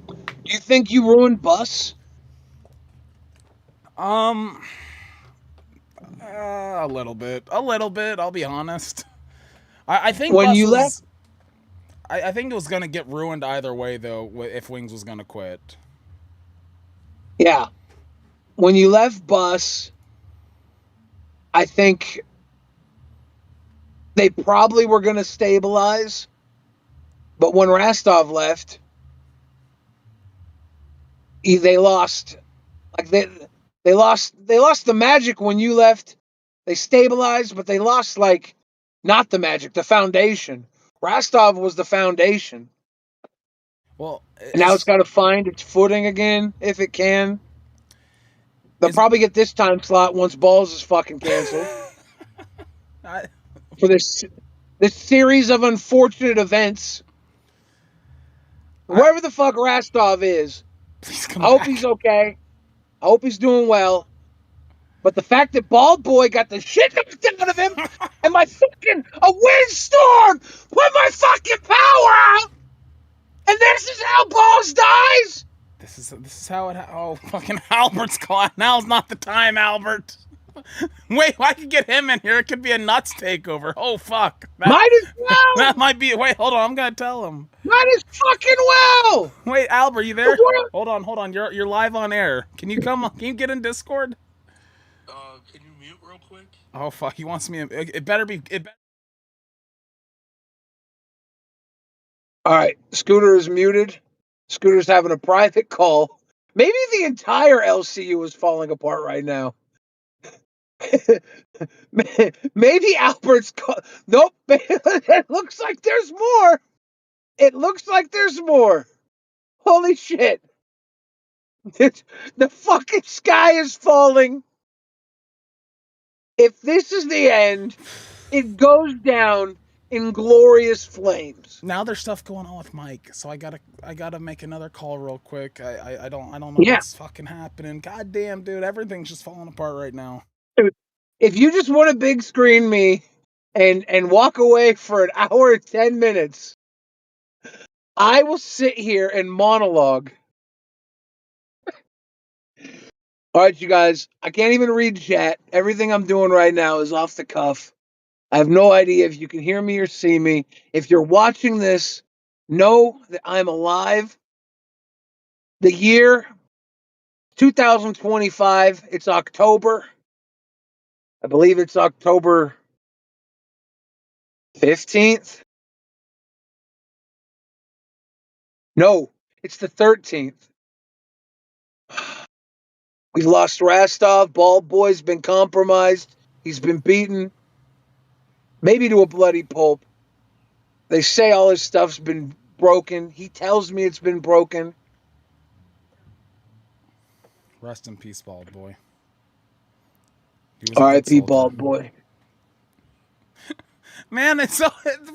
Do you think you ruined Bus? A little bit. A little bit, I'll be honest. I think when Bus you left, I think it was gonna get ruined either way, though, if Wings was gonna quit. yeah. When you left Bus, I think they probably were going to stabilize. But when Rostov left, they lost. Like they lost the magic when you left. They stabilized, but they lost like not the magic, the foundation. Rostov was the foundation. Well, and now it's got to find its footing again if it can. They'll probably get this time slot once Balls is fucking canceled. For this series of unfortunate events. Wherever the fuck Rostov is, please come I hope back. he's okay. I hope he's doing well. But the fact that Bald Boy got the shit knocked out of him and my fucking a windstorm put my fucking power out, and this is how Balls dies. This is how it. Oh, fucking Albert's calling. Now's not the time, Albert. Wait, I could get him in here. It could be a nuts takeover. Oh fuck. Might as well. That might be. Wait, hold on. I'm gonna tell him. Might as fucking well. Wait, Albert, you there? Hold on. You're live on air. Can you come? Can you get in Discord? Can you mute real quick? Oh fuck. He wants me. It better be. All right, Scooter is muted. Scooter's having a private call. Maybe the entire LCU is falling apart right now. Maybe Albert's nope. It looks like there's more. It looks like there's more. Holy shit. The fucking sky is falling. If this is the end, it goes down in glorious flames. Now there's stuff going on with Mike, so I gotta make another call real quick. I don't know what's fucking happening. God damn, dude, everything's just falling apart right now. If you just want to big screen me and walk away for an hour and 10 minutes, I will sit here and monologue. All right, you guys, I can't even read chat. Everything I'm doing right now is off the cuff. I have no idea if you can hear me or see me. If you're watching this, know that I'm alive. The year 2025, it's October. I believe it's October 15th. No, it's the 13th. We've lost Rostov. Bald Boy's been compromised. He's been beaten. Maybe to a bloody pulp. They say all his stuff's been broken. He tells me it's been broken. Rest in peace, Bald Boy. R.I.P. Bald Boy. Man, it's so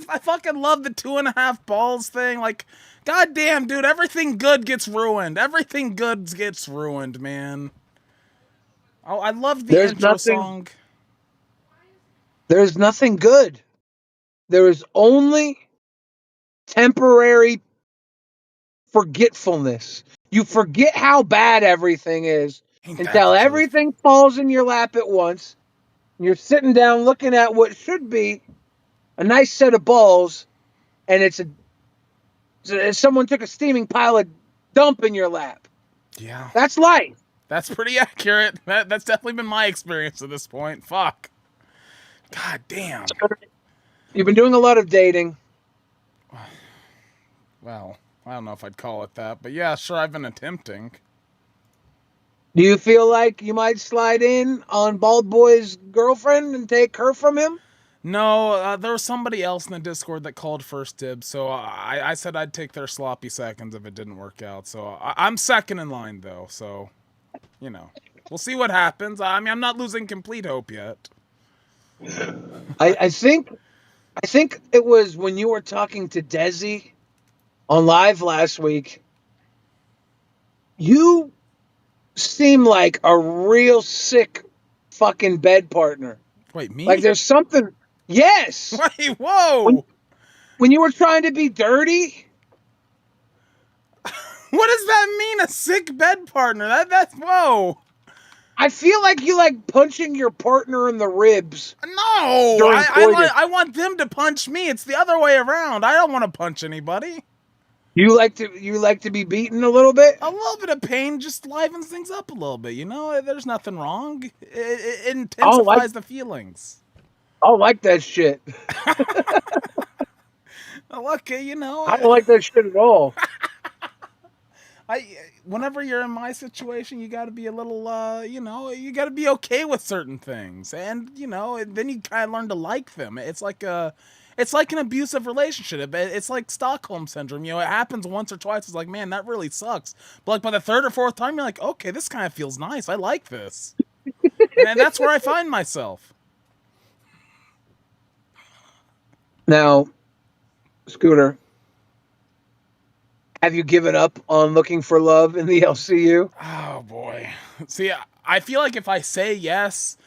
I fucking love the 2.5 balls thing. Like, goddamn, dude, everything good gets ruined. Everything good gets ruined, man. Oh, I love the There's intro nothing. song. There's nothing good. There is only temporary forgetfulness. You forget how bad everything is Ain't that until the truth? everything falls in your lap at once. You're sitting down looking at what should be a nice set of balls, and it's someone took a steaming pile of dump in your lap. Yeah, That's life. that's pretty accurate. That's definitely been my experience at this point. Fuck. God damn. You've been doing a lot of dating. Well, I don't know if I'd call it that, but yeah, sure, I've been attempting. Do you feel like you might slide in on Bald Boy's girlfriend and take her from him? No, there was somebody else in the Discord that called first dibs, so I said I'd take their sloppy seconds if it didn't work out. So I'm second in line, though, so, you know. We'll see what happens. I mean, I'm not losing complete hope yet. I think it was when you were talking to Desi on live last week. You seem like a real sick fucking bed partner. Wait, me? Like there's something. Yes. Wait, whoa! When you were trying to be dirty. What does that mean, a sick bed partner? That's, whoa! I feel like you like punching your partner in the ribs. No! During coitus. I want them to punch me. It's the other way around. I don't want to punch anybody. You like to be beaten a little bit? A little bit of pain just livens things up a little bit, you know? There's nothing wrong. It intensifies the feelings. I don't like that shit. Look, you know, I don't like that shit at all. whenever you're in my situation, you got to be a little, you know, you got to be okay with certain things, and you know, then you kind of learn to like them. It's like an abusive relationship. It's like Stockholm syndrome. You know, it happens once or twice. It's like, man, that really sucks. But like by the third or fourth time, you're like, okay, this kind of feels nice. I like this, and that's where I find myself. Now, Scooter, have you given up on looking for love in the LCU? Oh boy. See, I feel like if I say yes,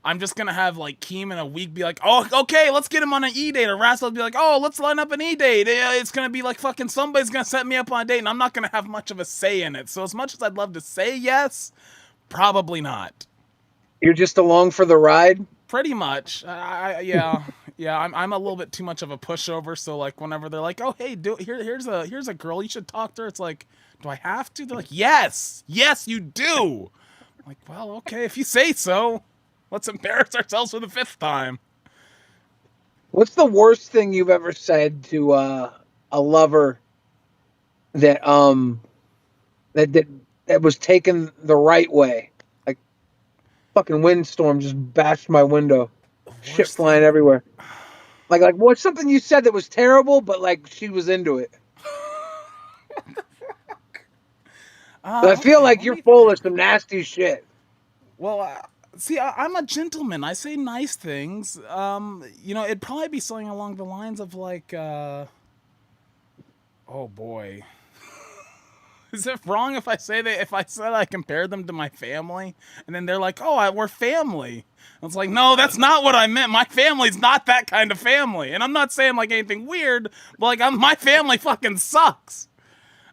I'm just gonna have like Keem in a week be like, oh, okay, let's get him on an E-date. Or Rassel will be like, oh, let's line up an E-date. It's gonna be like fucking somebody's gonna set me up on a date, and I'm not gonna have much of a say in it. So as much as I'd love to say yes, probably not. You're just along for the ride? Pretty much. Yeah. I'm a little bit too much of a pushover. So like whenever they're like, oh hey, here's a girl, you should talk to her. It's like, do I have to? They're like, yes, you do. I'm like, well, okay, if you say so. Let's embarrass ourselves for the 5th time. What's the worst thing you've ever said to a lover that that was taken the right way? Like fucking windstorm just bashed my window. Shit flying everywhere. Like what's something you said that was terrible, but like she was into it? What the fuck? I feel like you're full of some nasty shit. Well, see, I'm a gentleman. I say nice things. You know, it'd probably be something along the lines of like, oh boy. Is it wrong if I say that, if I said I compared them to my family, and then they're like, oh, we're family? And it's like, no, that's not what I meant. My family's not that kind of family. And I'm not saying like anything weird, but like my family fucking sucks.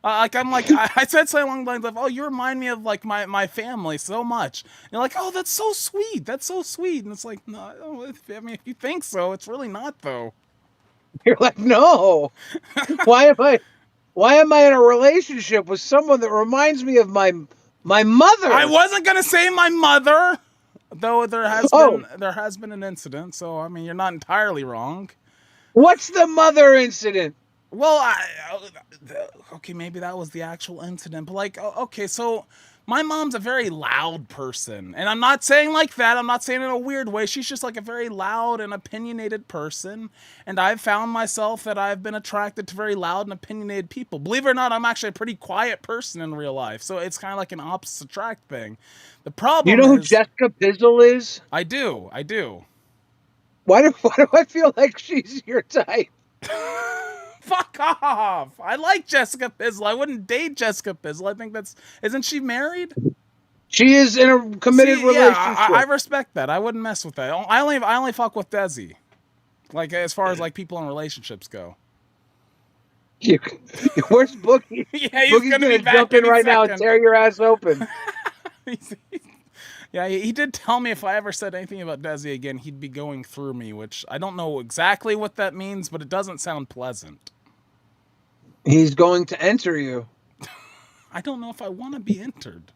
Like I'm like I said something along the lines of, oh, you remind me of like my family so much. And you're like, oh, that's so sweet. That's so sweet. And it's like, no, I mean, if you think so, it's really not though. You're like, no. Why am I in a relationship with someone that reminds me of my mother? I wasn't gonna say my mother, though there has been an incident. So I mean, you're not entirely wrong. What's the mother incident? Well, okay, maybe that was the actual incident, but like, okay, so my mom's a very loud person, and I'm not saying like that, I'm not saying in a weird way, she's just like a very loud and opinionated person, and I've found myself that I've been attracted to very loud and opinionated people. Believe it or not, I'm actually a pretty quiet person in real life, so it's kind of like an opposite attract thing. The problem You know who Jessica Bizzle is? I do. Why do I feel like she's your type? Fuck off! I like Jessica Bizzle. I wouldn't date Jessica Bizzle. I think isn't she married? She is in a committed See, yeah, relationship. I respect that. I wouldn't mess with that. I only fuck with Desi. Like as far as like people in relationships go. Where's Boogie? Yeah, he's Boogie's gonna gonna be back jump in any right now and second. tear your ass open. Yeah, he did tell me if I ever said anything about Desi again, he'd be going through me, which I don't know exactly what that means, but it doesn't sound pleasant. He's going to enter you. I don't know if I want to be entered.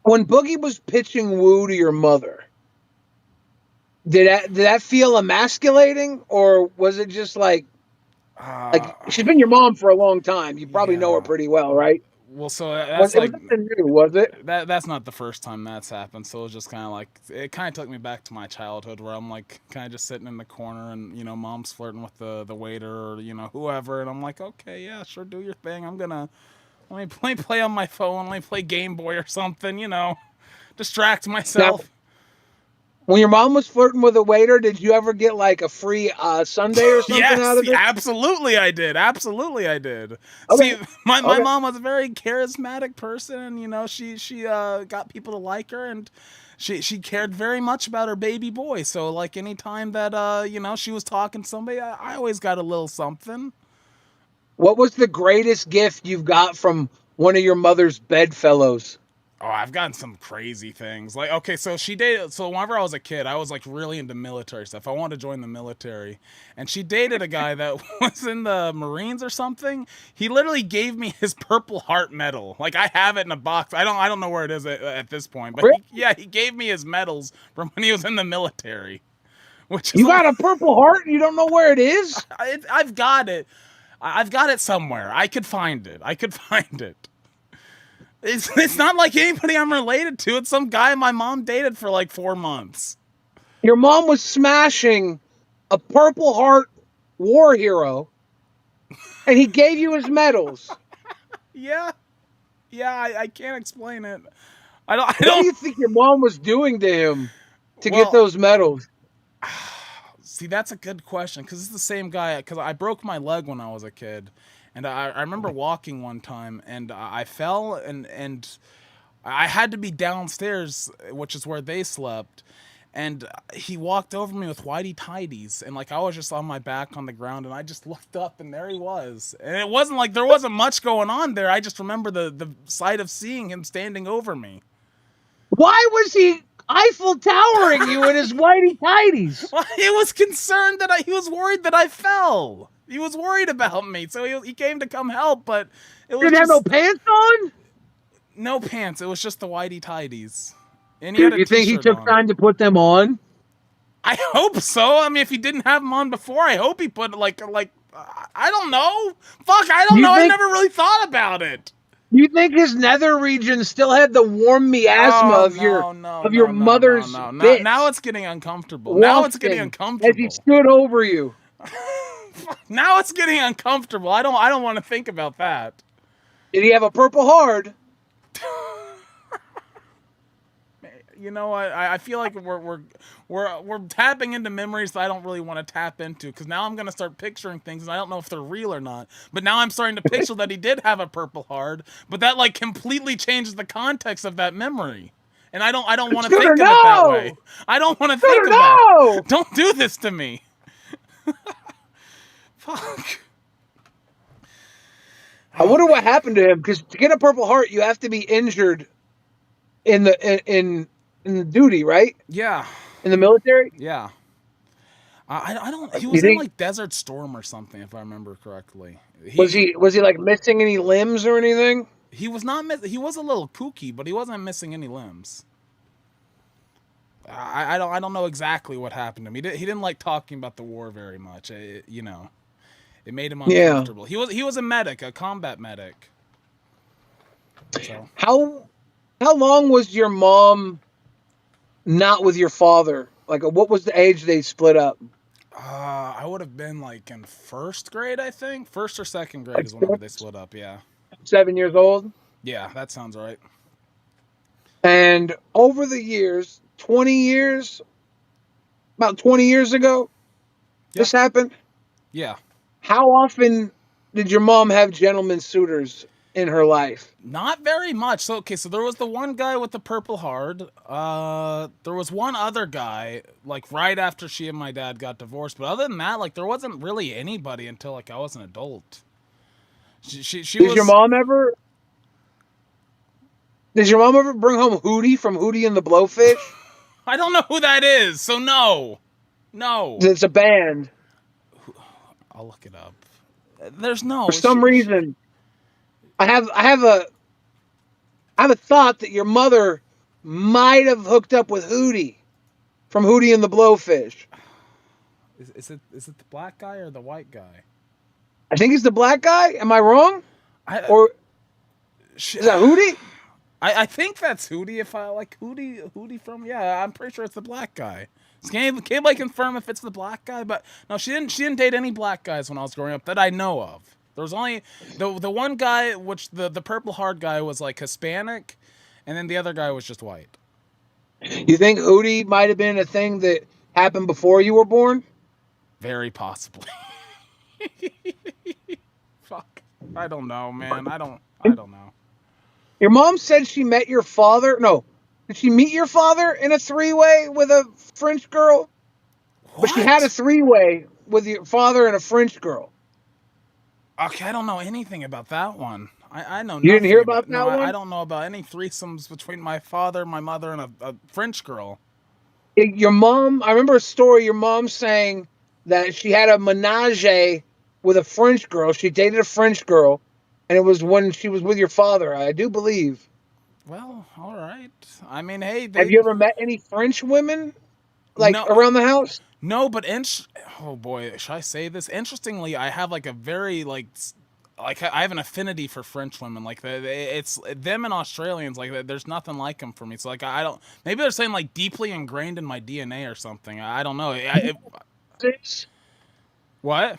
When Boogie was pitching woo to your mother, did that feel emasculating, or was it just like she's been your mom for a long time? You probably know her pretty well, right? Well, so that's It was nothing new, was it? that's not the first time that's happened. So it was just kind of like it kind of took me back to my childhood, where I'm like kind of just sitting in the corner, and mom's flirting with the waiter or whoever, and I'm like, okay, yeah, sure, do your thing. Let me play on my phone. Let me play Game Boy or something, distract myself. Now, when your mom was flirting with a waiter, did you ever get like a free sundae or something out of it? Absolutely I did. Absolutely I did. Okay. See, my mom was a very charismatic person, and she got people to like her, and she cared very much about her baby boy. So like anytime that she was talking to somebody, I always got a little something. What was the greatest gift you've got from one of your mother's bedfellows? Oh, I've gotten some crazy things. Like, okay, so whenever I was a kid, I was like really into military stuff. I wanted to join the military. And she dated a guy that was in the Marines or something. He literally gave me his Purple Heart medal. Like, I have it in a box. I don't know where it is at this point. But he gave me his medals from when he was in the military. Which is you got a Purple Heart and you don't know where it is? I've got it. I've got it somewhere. I could find it. It's not like anybody I'm related to. It's some guy my mom dated for like 4 months. Your mom was smashing a Purple Heart war hero, and he gave you his medals. Yeah, I can't explain it. I don't. What do you think your mom was doing to him to get those medals? See, that's a good question, because it's the same guy. Because I broke my leg when I was a kid. And I remember walking one time, and I fell, and I had to be downstairs, which is where they slept. And he walked over me with whitey tidies, and like I was just on my back on the ground, and I just looked up, and there he was. And it wasn't like there wasn't much going on there. I just remember the sight of seeing him standing over me. Why was he Eiffel Towering you in his whitey tidies? Well, he was concerned he was worried that I fell. He was worried about me, so he came to come help, but it was Did he have no pants on? No pants. It was just the whitey tidies. And Do you think he took time to put them on? I hope so. I mean, if he didn't have them on before, I hope he put like I don't know. Fuck, I don't know. I never really thought about it. You think his nether region still had the warm miasma of your mother's bits? Now it's getting uncomfortable. Now it's getting uncomfortable. As he stood over you. Now it's getting uncomfortable. I don't want to think about that. Did he have a Purple Heart? You know what? I feel like we're tapping into memories that I don't really want to tap into, because now I'm gonna start picturing things and I don't know if they're real or not. But now I'm starting to picture that he did have a Purple Heart, but that like completely changes the context of that memory. And I don't want to think of it that way. I don't want to think of that. Don't do this to me. Fuck. I wonder what happened to him, because to get a Purple Heart, you have to be injured in the duty, right? Yeah. In the military? Yeah. I don't. He was in like Desert Storm or something, if I remember correctly. Was he like missing any limbs or anything? He was not. He was a little kooky, but he wasn't missing any limbs. I don't know exactly what happened to him. He didn't like talking about the war very much. It made him uncomfortable. Yeah. He was a medic, a combat medic. So. How long was your mom not with your father? Like, what was the age they split up? I would have been like in first grade, I think. First or second grade is whenever they split up. Yeah. 7 years old. Yeah, that sounds right. And over the years, 20 years, about 20 years ago. This happened. Yeah. How often did your mom have gentlemen suitors in her life? Not very much. So okay, so there was the one guy with the purple heart. There was one other guy, like right after she and my dad got divorced. But other than that, like there wasn't really anybody until like I was an adult. She Did was. your mom ever? Did your mom ever bring home Hootie from Hootie and the Blowfish? I don't know who that is, so no. It's a band. I'll look it up. There's no. For some reason, I have a thought that your mother might have hooked up with Hootie from Hootie and the Blowfish. Is it the black guy or the white guy? I think he's the black guy. Am I wrong? Or is that Hootie? I think that's Hootie. If I like Hootie from I'm pretty sure it's the black guy. Can I confirm if it's the black guy? But no, she didn't date any black guys when I was growing up that I know of. There was only the one guy, which the purple hard guy was like Hispanic, and then the other guy was just white. You think Hootie might have been a thing that happened before you were born? Very possibly. Fuck. I don't know, man. I don't know. Your mom said she met your father. No, did she meet your father in a three-way with a French girl? What? But she had a three-way with your father and a French girl. Okay, I don't know anything about that one. I know. You didn't hear about that one? I don't know about any threesomes between my father, my mother, and a French girl. Your mom. I remember a story. Your mom saying that she had a menage with a French girl. She dated a French girl, and it was when she was with your father. I do believe. Well, all right. I mean, hey. Have you ever met any French women, like around the house? No, but oh boy, should I say this? Interestingly, I have like a very like I have an affinity for French women. Like it's them and Australians. Like there's nothing like them for me. So like I don't. Maybe they're saying like deeply ingrained in my DNA or something. I don't know. What?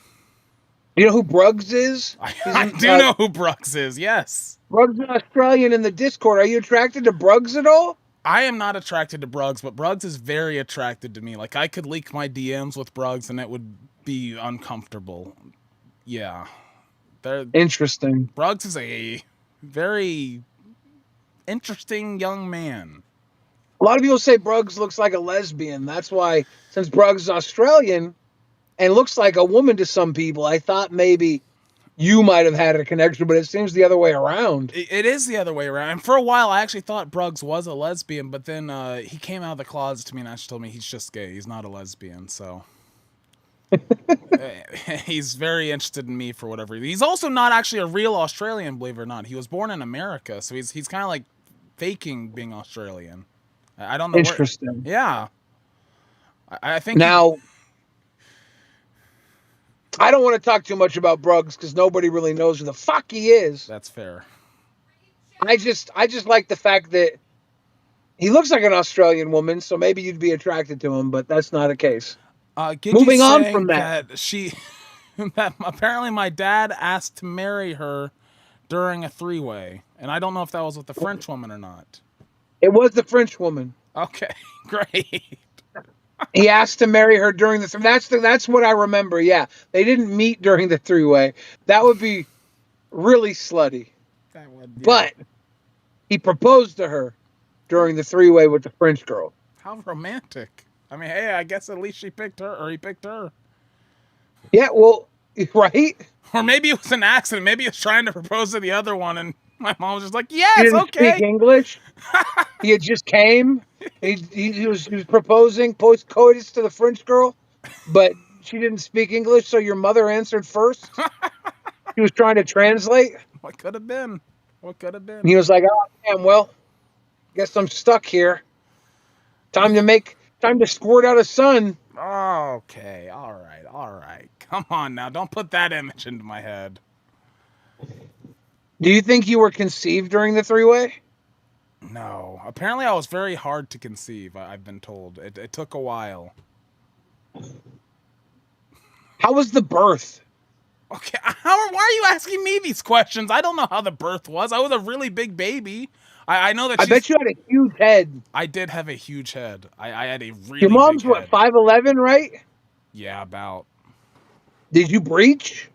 Do you know who Bruggs is? I do know who Bruggs is. Yes. Bruggs is Australian in the Discord. Are you attracted to Bruggs at all? I am not attracted to Bruggs, but Bruggs is very attracted to me. Like I could leak my DMs with Bruggs and it would be uncomfortable. Yeah. Interesting. Bruggs is a very interesting young man. A lot of people say Bruggs looks like a lesbian. That's why, since Bruggs is Australian and looks like a woman to some people, I thought maybe you might have had a connection, but it seems the other way around. It is the other way around. And for a while, I actually thought Bruggs was a lesbian, but then he came out of the closet to me and actually told me he's just gay. He's not a lesbian, so... he's very interested in me for whatever reason. He's also not actually a real Australian, believe it or not. He was born in America, so he's kind of like faking being Australian. I don't know. Interesting. Yeah. I think... Now... I don't want to talk too much about Bruggs because nobody really knows who the fuck he is. That's fair. I just like the fact that he looks like an Australian woman, so maybe you'd be attracted to him, but that's not the case. Moving on from that that apparently my dad asked to marry her during a three-way, and I don't know if that was with the French woman or not. It was the French woman. Okay, great. He asked to marry her during the that's what I remember. Yeah, they didn't meet during the three-way. That would be really slutty. That would, yeah. But he proposed to her during the three-way with the French girl. How romantic. I mean, hey, I guess at least she picked her, or he picked her. Yeah, well, right? Or maybe it was an accident. Maybe he was trying to propose to the other one, and my mom was just like, yes, he didn't okay. Speak English. He had just came. He was proposing post-coitus to the French girl, but she didn't speak English, so your mother answered first. He was trying to translate. What could have been? What could have been? And he was like, oh, damn, well, guess I'm stuck here. Time to squirt out a son. Okay, all right. Come on now, don't put that image into my head. Do you think you were conceived during the three-way? No. Apparently I was very hard to conceive, I've been told. It took a while. How was the birth? Okay, why are you asking me these questions? I don't know how the birth was. I was a really big baby. I know that I bet you had a huge head. I did have a huge head. I had a really Your mom's big what, head. 5'11", right? Yeah, about. Did you breach?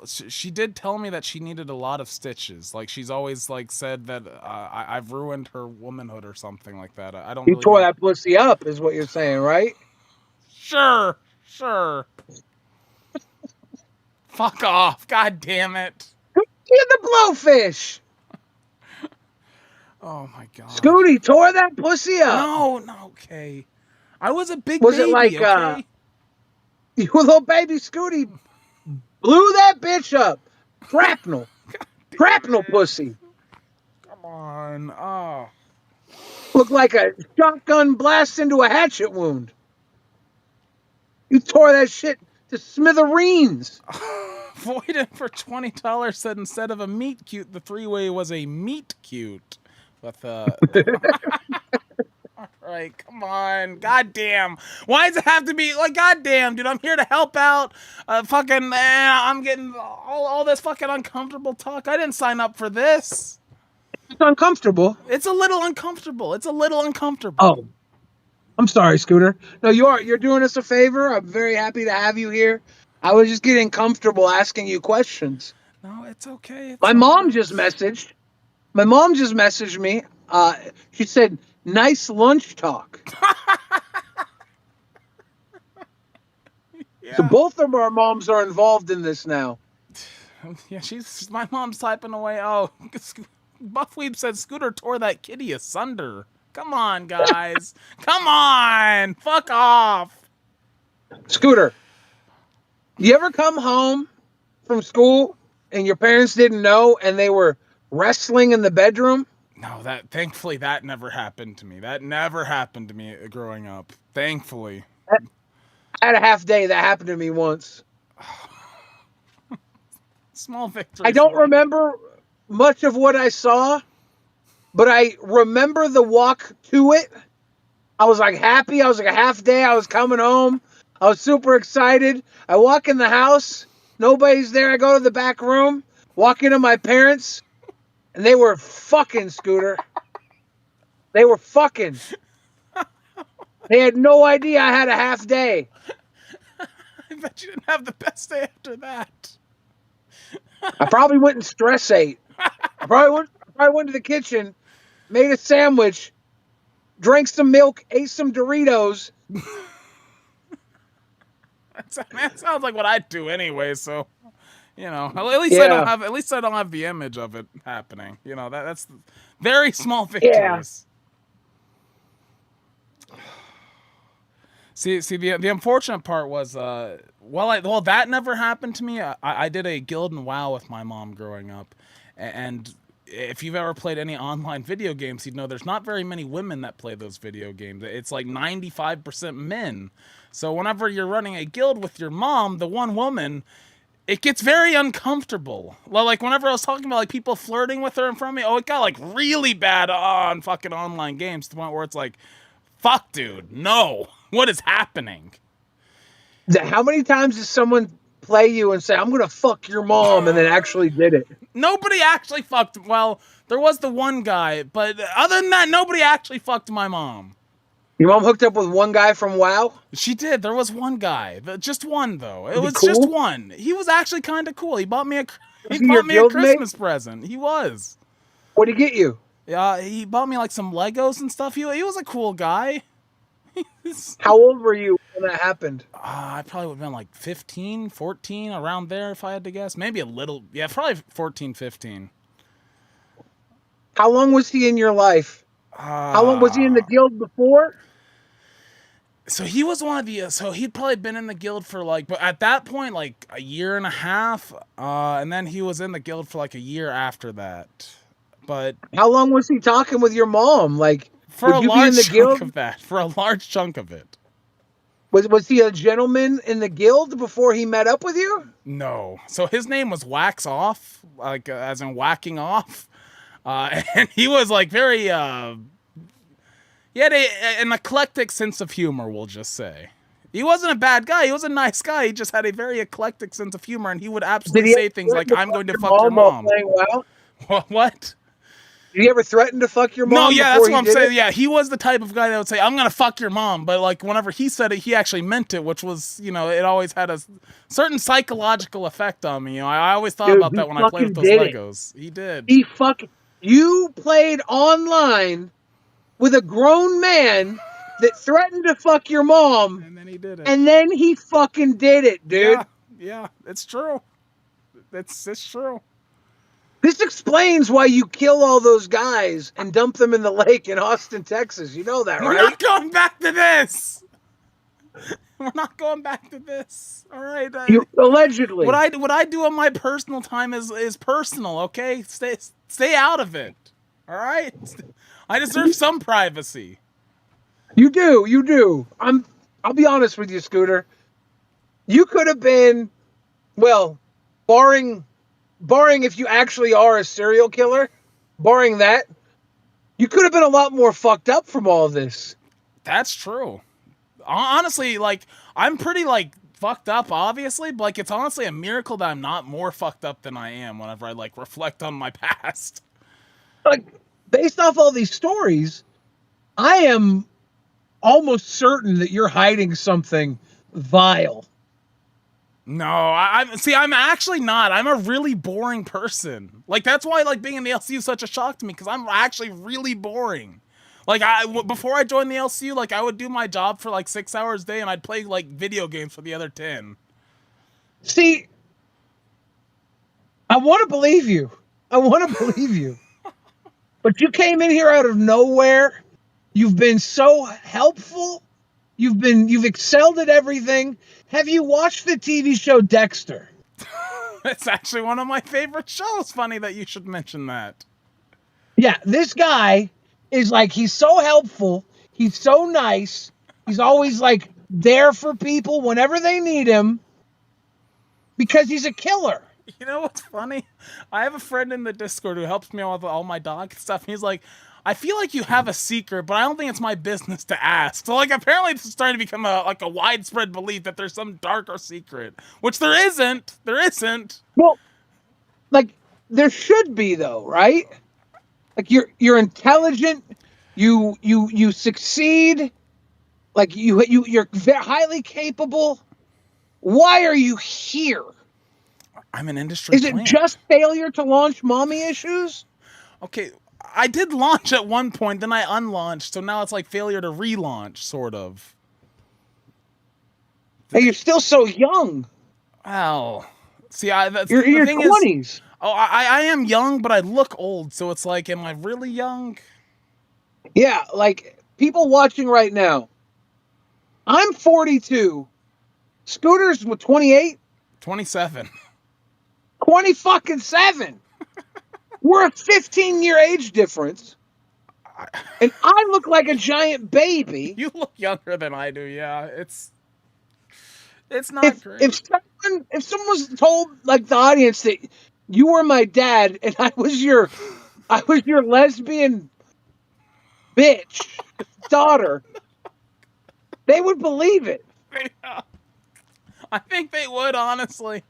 She did tell me that she needed a lot of stitches. Like she's always like said that I've ruined her womanhood or something like that. I don't You really tore know. that pussy up, is what you're saying, right? Sure. Fuck off. God damn it. Get the blowfish. Oh my god. Scooty tore that pussy up. No, okay. I was a big Was baby, it like okay? you little baby Scooty blew that bitch up? Shrapnel. Shrapnel pussy. Come on. Oh. Looked like a shotgun blast into a hatchet wound. You tore that shit to smithereens. Voided for $20 said instead of a meet cute, the three-way was a meet cute. With Alright, come on. Goddamn. Why does it have to be like goddamn, dude? I'm here to help out. I'm getting all this fucking uncomfortable talk. I didn't sign up for this. It's uncomfortable. It's a little uncomfortable. Oh, I'm sorry, Scooter. No, you're doing us a favor. I'm very happy to have you here. I was just getting comfortable asking you questions. No, it's okay. My mom just messaged me. She said, "Nice lunch talk." Yeah. So both of our moms are involved in this now. Yeah, my mom's typing away. Oh, Buffweeb said Scooter tore that kitty asunder. Come on, guys. Come on. Fuck off. Scooter, you ever come home from school and your parents didn't know and they were wrestling in the bedroom? No, thankfully that never happened to me. That never happened to me growing up. Thankfully. I had a half day that happened to me once. Small victory. I don't remember much of what I saw, but I remember the walk to it. I was like happy. I was like a half day. I was coming home. I was super excited. I walk in the house. Nobody's there. I go to the back room, walk into my parents, and they were fucking, Scooter. They were fucking. They had no idea I had a half day. I bet you didn't have the best day after that. I probably went and stress ate. I probably went to the kitchen, made a sandwich, drank some milk, ate some Doritos. That sounds like what I'd do anyway. So, you know, at least Yeah. I don't have the image of it happening. You know, that's very small victories. See, the unfortunate part was, well, that never happened to me. I did a Guild and WoW with my mom growing up, and if you've ever played any online video games, you'd know there's not very many women that play those video games. It's like 95% men. So whenever you're running a guild with your mom, the one woman, it gets very uncomfortable. Like whenever I was talking about like people flirting with her in front of me, it got like really bad on fucking online games to the point where it's like, fuck, dude, no. What is happening? How many times does someone play you and say, "I'm going to fuck your mom," and then actually did it? Nobody actually fucked. Well, there was the one guy, but other than that, nobody actually fucked my mom. Your mom hooked up with one guy from WoW? She did. There was one guy. Just one, though. It was cool? just one. He was actually kind of cool. He bought me a guild Christmas present. He was. What did he get you? He bought me like some Legos and stuff. He was a cool guy. How old were you when that happened? I probably would have been like 15, 14, around there if I had to guess. Maybe a little. Yeah, probably 14, 15. How long was he in your life? How long was he in the guild before? So he was one of the. So he'd probably been in the guild for like, but at that point, like a year and a half. And then he was in the guild for like a year after that. But how long was he talking with your mom? Like, for a large chunk of that. For a large chunk of it. Was he a gentleman in the guild before he met up with you? No. So his name was Wax Off, like as in whacking off. And he was like very, he had an eclectic sense of humor, we'll just say. He wasn't a bad guy. He was a nice guy. He just had a very eclectic sense of humor, and he would absolutely say things like, "I'm going to fuck your mom." Playing WoW? What? Did he ever threaten to fuck your mom? No, yeah, before that's what I'm he did saying. it? Yeah, he was the type of guy that would say, "I'm gonna fuck your mom," but like whenever he said it, he actually meant it, which was, you know, it always had a certain psychological effect on me. You know, I always thought Dude, about he that when I played with fucking those did it. Legos. He did. You played online with a grown man that threatened to fuck your mom, And then he did it. and then he fucking did it, dude. Yeah, it's true. It's true. This explains why you kill all those guys and dump them in the lake in Austin, Texas. You know that, We're right? not going back to this. We're not going back to this. All right. You allegedly. What I do on my personal time is personal. Okay, stay out of it. All right. I deserve some privacy. You do. I'll be honest with you, Scooter. You could have been, well, barring if you actually are a serial killer, barring that, you could have been a lot more fucked up from all this. That's true. Honestly, like I'm pretty like fucked up, obviously, but like it's honestly a miracle that I'm not more fucked up than I am whenever I like reflect on my past. Like, based off all these stories, I am almost certain that you're hiding something vile. No, I'm actually not. I'm a really boring person. Like that's why like being in the LCU is such a shock to me, because I'm actually really boring. Like before I joined the LCU, like I would do my job for like 6 hours a day, and I'd play like video games for the other 10. See, I want to believe you. But you came in here out of nowhere. You've been so helpful. You've excelled at everything. Have you watched the TV show Dexter? It's actually one of my favorite shows. Funny that you should mention that. Yeah, this guy is like, he's so helpful. He's so nice. He's always like there for people whenever they need him because he's a killer. You know what's funny? I have a friend in the Discord who helps me out with all my dog stuff. And he's like, I feel like you have a secret, but I don't think it's my business to ask. So like apparently it's starting to become a widespread belief that there's some darker secret, which there isn't. There isn't. Well, like there should be though, right? Like you're intelligent, you succeed, like you're very highly capable. Why are you here? I'm an industry Is it plant. just failure to launch mommy issues? Okay, I did launch at one point, then I unlaunched, so now it's like failure to relaunch, sort of. Hey, you're still so young. Wow. See, You're in your thing 20s. Is, I am young, but I look old, so it's like, am I really young? Yeah, like people watching right now. I'm 42. Scooter's with 28. 27. 20 fucking 7. We're a 15-year age difference. And I look like a giant baby. You look younger than I do, yeah. It's not great. If someone was told, like the audience, that you were my dad and I was your lesbian bitch daughter, they would believe it. Yeah. I think they would, honestly.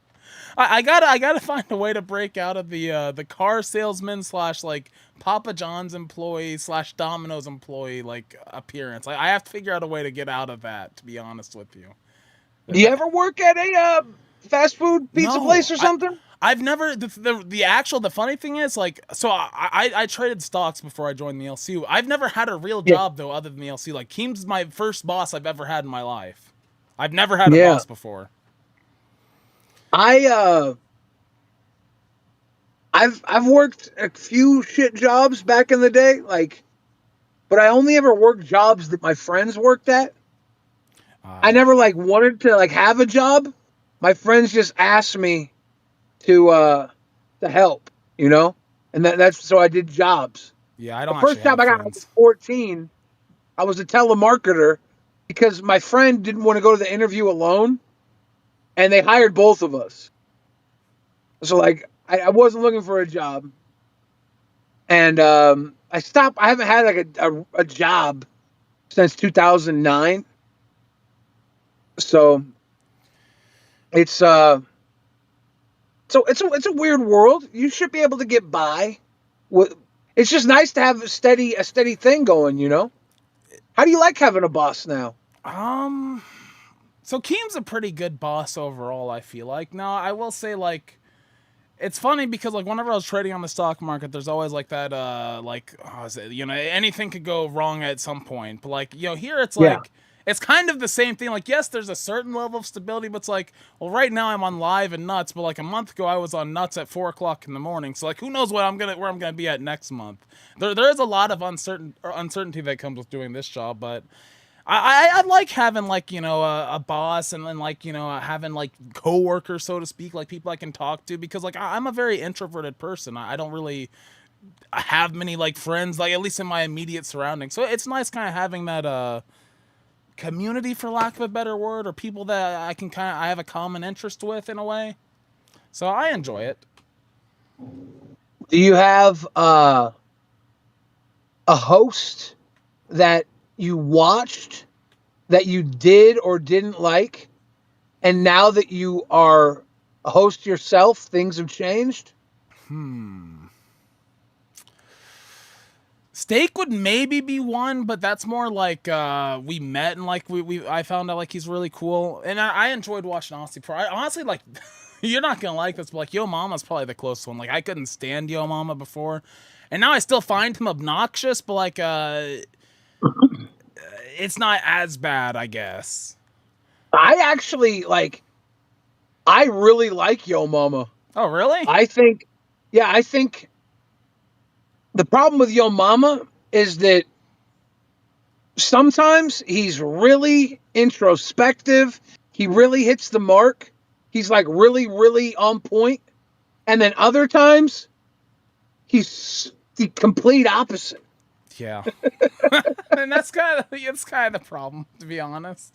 I gotta find a way to break out of the car salesman / like Papa John's employee / Domino's employee like appearance. I have to figure out a way to get out of that, to be honest with you. Do you ever work at a fast food pizza place or something? I've never. The funny thing is, like, so I traded stocks before I joined the LCU. I've never had a real job though, other than the LCU. Like Keem's is my first boss I've ever had in my life. I've never had a boss before. I've worked a few shit jobs back in the day, like, but I only ever worked jobs that my friends worked at. I never like wanted to like have a job. My friends just asked me to help, you know, and that's so I did jobs. Yeah, I don't. The first job I got when I was 14, I was a telemarketer because my friend didn't want to go to the interview alone, and they hired both of us. So like I wasn't looking for a job, and I stopped. I haven't had like a job since 2009. So it's a weird world. You should be able to get by with it's just nice to have a steady thing going, you know? How do you like having a boss now? So Keem's a pretty good boss overall, I feel like. Now, I will say, like, it's funny because, like, whenever I was trading on the stock market, there's always, like, that, you know, anything could go wrong at some point. But, like, you know, here it's Yeah. like, it's kind of the same thing. Like, yes, there's a certain level of stability, but it's like, well, right now I'm on live and nuts, but, like, a month ago I was on nuts at 4 o'clock in the morning. So, like, who knows where I'm gonna be at next month. There is a lot of uncertainty that comes with doing this job, but I like having, like, you know, a boss, and then, like, you know, having, like, coworkers, so to speak, like people I can talk to, because, like, I'm a very introverted person. I don't really have many, like, friends, like, at least in my immediate surroundings. So it's nice kind of having that community, for lack of a better word, or people that I have a common interest with in a way. So I enjoy it. Do you have a host that you watched that you did or didn't like, and now that you are a host yourself, things have changed? Steak would maybe be one, but that's more like we met and, like, I found out, like, he's really cool, and I enjoyed watching Austin Pro. I honestly, like, you're not gonna like this, but, like, Yo Mama's probably the closest one. Like, I couldn't stand Yo Mama before, and now I still find him obnoxious, but, like, it's not as bad, I guess. I actually I really like Yo Mama. Oh, really? I think the problem with Yo Mama is that sometimes he's really introspective. He really hits the mark. He's, like, really, really on point. And then other times, he's the complete opposite. Yeah. And it's kind of the problem, to be honest.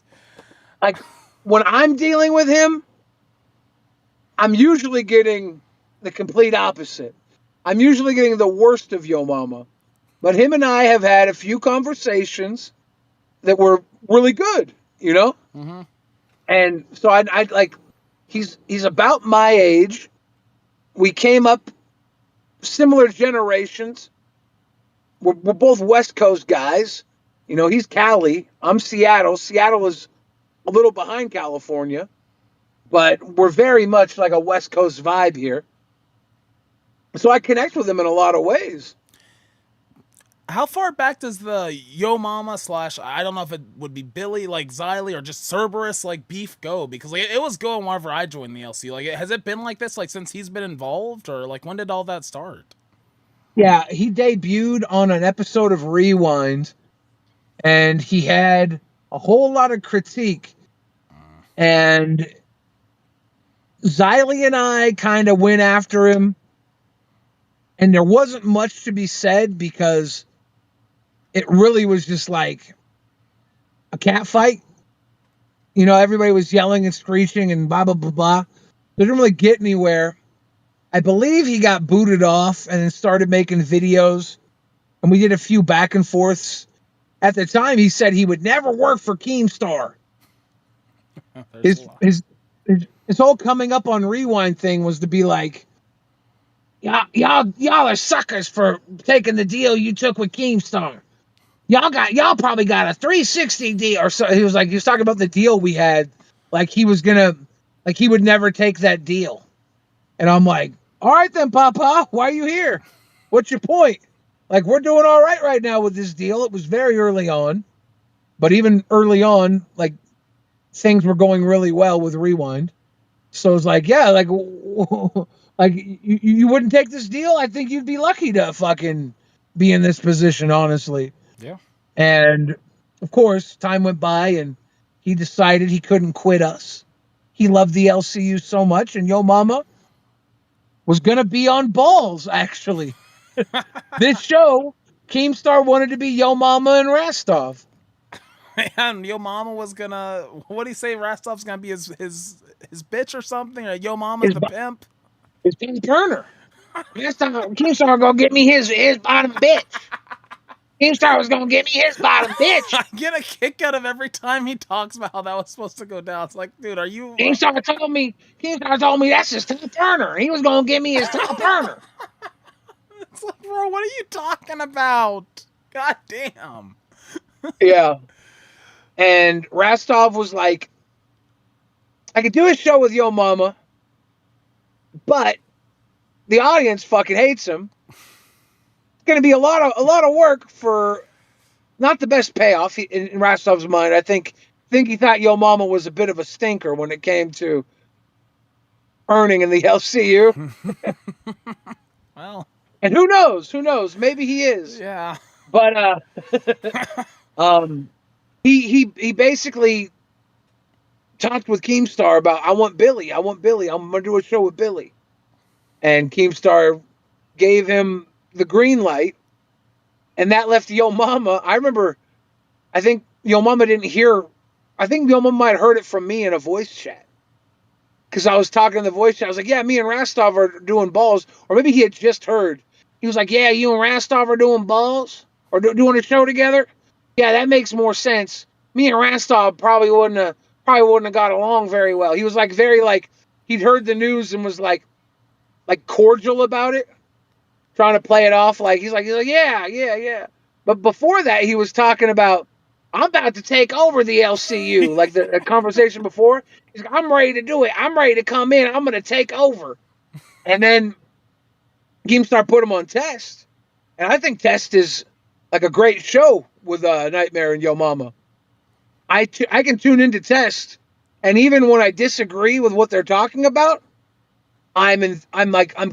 Like, when I'm dealing with him, I'm usually getting the complete opposite. I'm usually getting the worst of Yo Mama. But him and I have had a few conversations that were really good, you know? Mm-hmm. And so I like, he's about my age. We came up similar generations. We're both West Coast guys. You know, he's Cali. I'm Seattle. Seattle is a little behind California, but we're very much like a West Coast vibe here. So I connect with him in a lot of ways. How far back does the Yo Mama / I don't know if it would be Billy, like, Xylee, or just Cerberus, like, beef go? Because, like, it was going whenever I joined the LC. Like, has it been like this, like, since he's been involved, or, like, when did all that start? Yeah, he debuted on an episode of Rewind, and he had a whole lot of critique. And Xylee and I kind of went after him, and there wasn't much to be said because it really was just like a cat fight. You know, everybody was yelling and screeching and blah, blah, blah, blah. They didn't really get anywhere. I believe he got booted off and then started making videos, and we did a few back and forths. At the time, he said he would never work for KEEMSTAR. His whole coming up on Rewind thing was to be like, y'all are suckers for taking the deal you took with KEEMSTAR. Y'all probably got a 360 deal, or so. He was talking about the deal we had, like he would never take that deal. And I'm like, all right then, Papa, why are you here? What's your point? Like, we're doing all right now with this deal. It was very early on, but even early on, like, things were going really well with Rewind. So it's like, yeah, like, like you wouldn't take this deal? I think you'd be lucky to fucking be in this position, honestly. Yeah. And of course, time went by, and he decided he couldn't quit us. He loved the LCU so much, and Yo Mama was gonna be on Balls, actually. This show, Keemstar wanted to be Yo Mama and Rastov. And Yo Mama was gonna, what do you say, Rastov's gonna be his bitch or something? Or Yo Mama's the pimp? It's Pink Turner. Keemstar gonna get me his bottom bitch. Keemstar was gonna get me his bottom bitch. I get a kick out of every time he talks about how that was supposed to go down. It's like, dude, are you... Keemstar told me that's his top burner. He was gonna give me his top burner. It's like, bro, what are you talking about? God damn. Yeah. And Rastov was like, I could do a show with Yo Mama, but the audience fucking hates him. It's gonna be a lot of work for not the best payoff in Rastov's mind. I think he thought Yo Mama was a bit of a stinker when it came to earning in the LCU. Well, And who knows? Who knows? Maybe he is. yeah. But he basically talked with Keemstar about I want Billy. I'm gonna do a show with Billy. And Keemstar gave him the green light, and that left Yo Mama. I think Yo Mama didn't hear. I think Yo Mama might have heard it from me in a voice chat. Because I was talking in the voice chat. I was like, yeah, me and Rastov are doing balls. Or maybe he had just heard. He was like, yeah, you and Rastov are doing balls? Or doing a show together? Yeah, that makes more sense. Me and Rastov probably wouldn't have got along very well. He was like very like he'd heard the news and was like cordial about it, trying to play it off like he's like yeah. But before that, he was talking about I'm about to take over the LCU, like the conversation before. He's like, I'm ready to do it. I'm ready to come in. I'm going to take over. And then Keemstar put him on Test, and I think Test is like a great show with Nightmare and Yo Mama. I can tune into Test, and even when I disagree with what they're talking about, I'm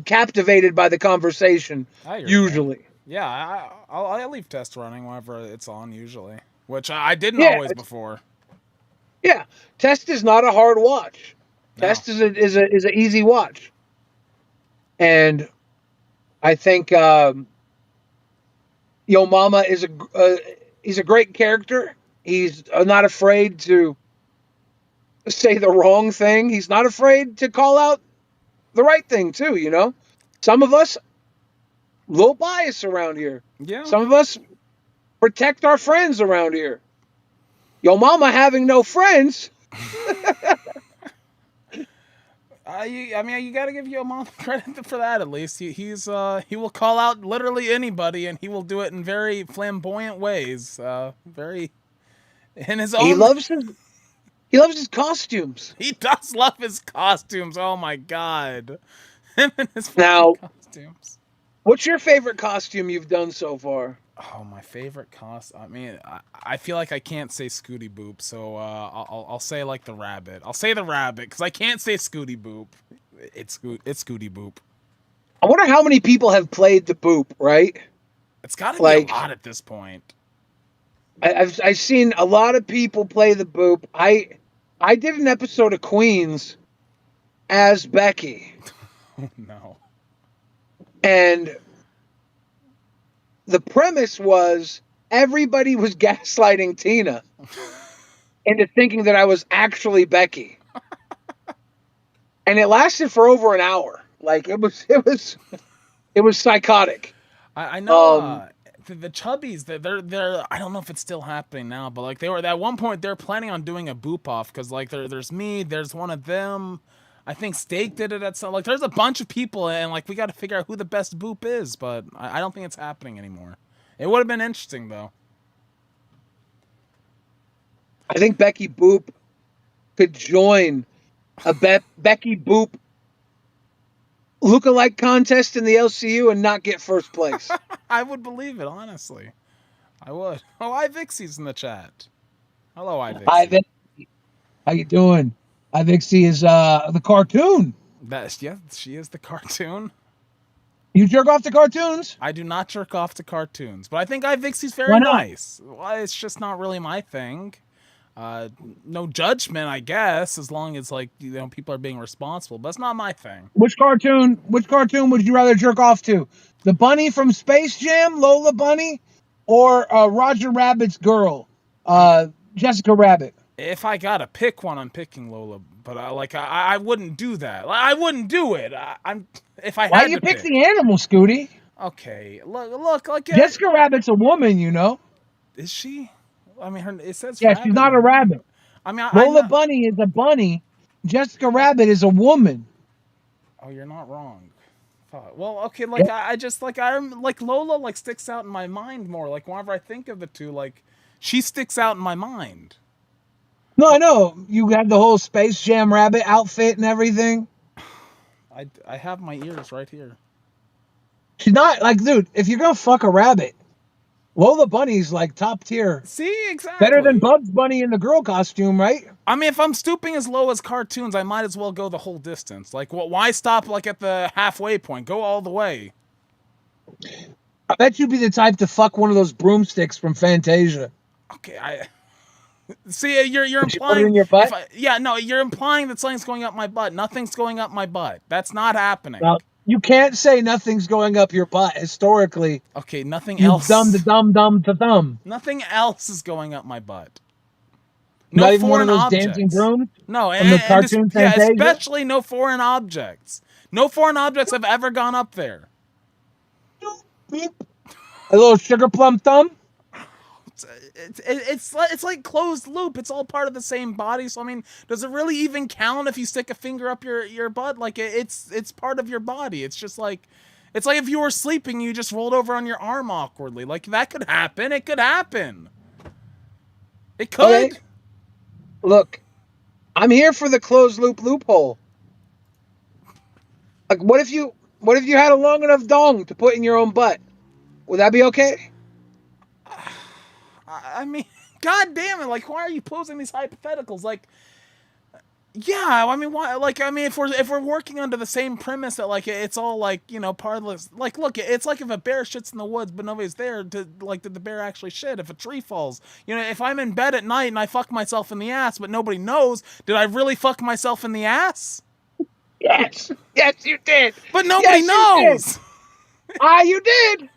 captivated by the conversation. Usually, yeah. I'll leave Test running whenever it's on usually, which I didn't always before. Yeah, Test is not a hard watch. No. Test is an easy watch, and I think Yo Mama is he's a great character. He's not afraid to say the wrong thing. He's not afraid to call out the right thing too. You know, some of us low bias around here. Yeah. Some of us protect our friends around here. Yo Mama having no friends. You gotta give Yo Mama credit for that at least. He will call out literally anybody, and he will do it in very flamboyant ways. Very in his own. He loves his costumes. He does love his costumes. Oh my god, him and his costumes. What's your favorite costume you've done so far? Oh, my favorite costume. I mean, I feel like I can't say Scooty Boop, so I'll say like the rabbit. I'll say the rabbit because I can't say Scooty Boop. It's Scooty Boop. I wonder how many people have played the Boop. Right? It's got to be a lot at this point. I've seen a lot of people play the Boop. I did an episode of Queens as Becky. Oh no. And the premise was everybody was gaslighting Tina into thinking that I was actually Becky. And it lasted for over an hour. Like it was psychotic. I know the Chubbies, they're I don't know if it's still happening now, but like they were at one point they're planning on doing a Boop off because like there's me, there's one of them. I think Steak did it at some, like there's a bunch of people, and like we got to figure out who the best Boop is, but I don't think it's happening anymore. It would have been interesting though. I think Becky Boop could join a Becky Boop lookalike contest in the LCU and not get first place. I would believe it, honestly. I would. Oh, iVixie's in the chat. Hello, iVixie. iVixie. How you doing? iVixie is the cartoon. Yeah, she is the cartoon. You jerk off to cartoons? I do not jerk off to cartoons, but I think iVixie's very nice. Well, it's just not really my thing. No judgment, I guess, as long as like people are being responsible. But it's not my thing. Which cartoon would you rather jerk off to? The bunny from Space Jam, Lola Bunny, or Roger Rabbit's girl, Jessica Rabbit? If I gotta pick one, I'm picking Lola. But I wouldn't do that. I wouldn't do it. If I had to. Why you pick the animal, Scooty? Okay, look. Like Jessica Rabbit's a woman, you know. Is she? I mean, it says. Yeah, she's not a rabbit. I mean, Lola Bunny is a bunny. Jessica Rabbit is a woman. Oh, you're not wrong. Well, okay, like I just like I'm like Lola like sticks out in my mind more. Like whenever I think of the two, like she sticks out in my mind. No, I know. You had the whole Space Jam rabbit outfit and everything. I have my ears right here. She's not like, dude, if you're gonna fuck a rabbit, Lola Bunny's like top tier. See, exactly. Better than Bugs Bunny in the girl costume, right? I mean, if I'm stooping as low as cartoons, I might as well go the whole distance. Like, why stop like at the halfway point? Go all the way. I bet you'd be the type to fuck one of those broomsticks from Fantasia. Okay, I see. You're Put it implying in your butt? You're implying that something's going up my butt. Nothing's going up my butt. That's not happening. Well, you can't say nothing's going up your butt historically. Okay, nothing You else. dumb to dumb to thumb. Nothing else is going up my butt. Not even one of foreign those objects. Dancing brooms? No, From the cartoon Fantasia? especially no foreign objects. No foreign objects have ever gone up there. A little sugar plum thumb? It's like closed loop. It's all part of the same body. So I mean, does it really even count if you stick a finger up your butt? Like it's part of your body. It's just like it's like if you were sleeping, you just rolled over on your arm awkwardly. Like that could happen. It could happen. It could. Okay. Look, I'm here for the closed loop loophole. Like, what if you had a long enough dong to put in your own butt? Would that be okay? I mean, god damn it! Like, why are you posing these hypotheticals? Like, yeah, I mean, why? Like, I mean, if we're working under the same premise that like it's all like part of this. Like, look, it's like if a bear shits in the woods but nobody's there to like did the bear actually shit? If a tree falls, if I'm in bed at night and I fuck myself in the ass but nobody knows, did I really fuck myself in the ass? Yes, you did. But nobody knows. You did.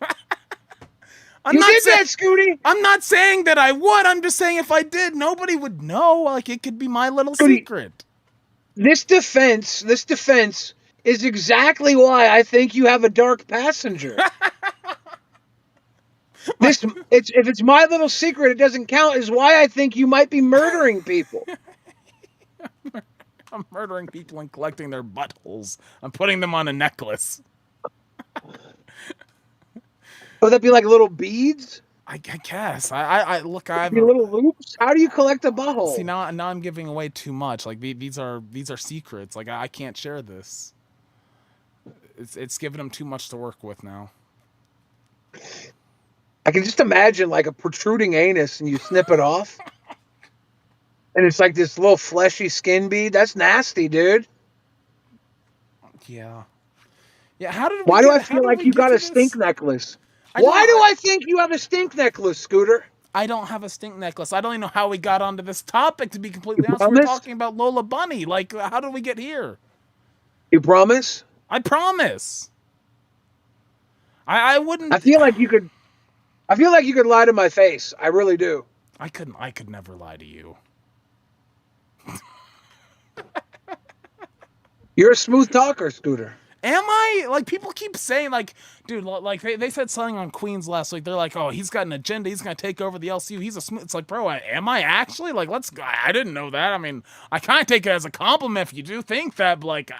I'm You not did saying, that, Scooty. I'm not saying that I would. I'm just saying if I did, nobody would know. Like it could be my little secret. This defense is exactly why I think you have a dark passenger. If it's my little secret, it doesn't count. Is why I think you might be murdering people. I'm murdering people and collecting their buttholes. I'm putting them on a necklace. Would that be like little beads? I guess. I look. I've little loops. How do you collect a butthole? See now I'm giving away too much. Like these are secrets. Like I can't share this. It's giving them too much to work with now. I can just imagine like a protruding anus and you snip it off. And it's like this little fleshy skin bead. That's nasty, dude. Yeah. Yeah, how did we Why get, do I how feel did like we you get got to a this? stink necklace? I Why don't- do I think you have a stink necklace, Scooter? I don't have a stink necklace. I don't even know how we got onto this topic, to be completely honest. promise? We're talking about Lola Bunny. Like, how did we get here? You promise? I promise. I wouldn't. I feel like you could lie to my face. I really do. I could never lie to you. You're a smooth talker, Scooter. Am I? Like, people keep saying, like, dude, like, they said something on Queens last week. They're like, oh, he's got an agenda. He's going to take over the LCU. He's a smooth. It's like, bro, am I actually? Like, let's go. I didn't know that. I mean, I kind of take it as a compliment if you do think that, but, like,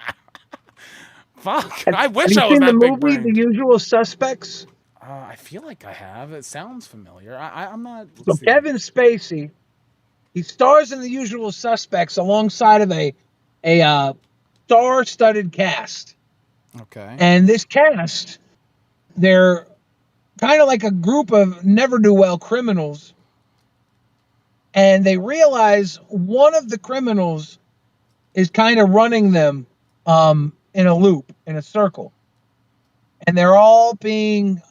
fuck. I wish I was seen that the big movie brained. The Usual Suspects? I feel like I have. It sounds familiar. I'm not. So let's see. Kevin Spacey, he stars in The Usual Suspects alongside of a star-studded cast. Okay. And this cast, they're kind of like a group of never-do-well criminals. And they realize one of the criminals is kind of running them in a loop, in a circle. And they're all being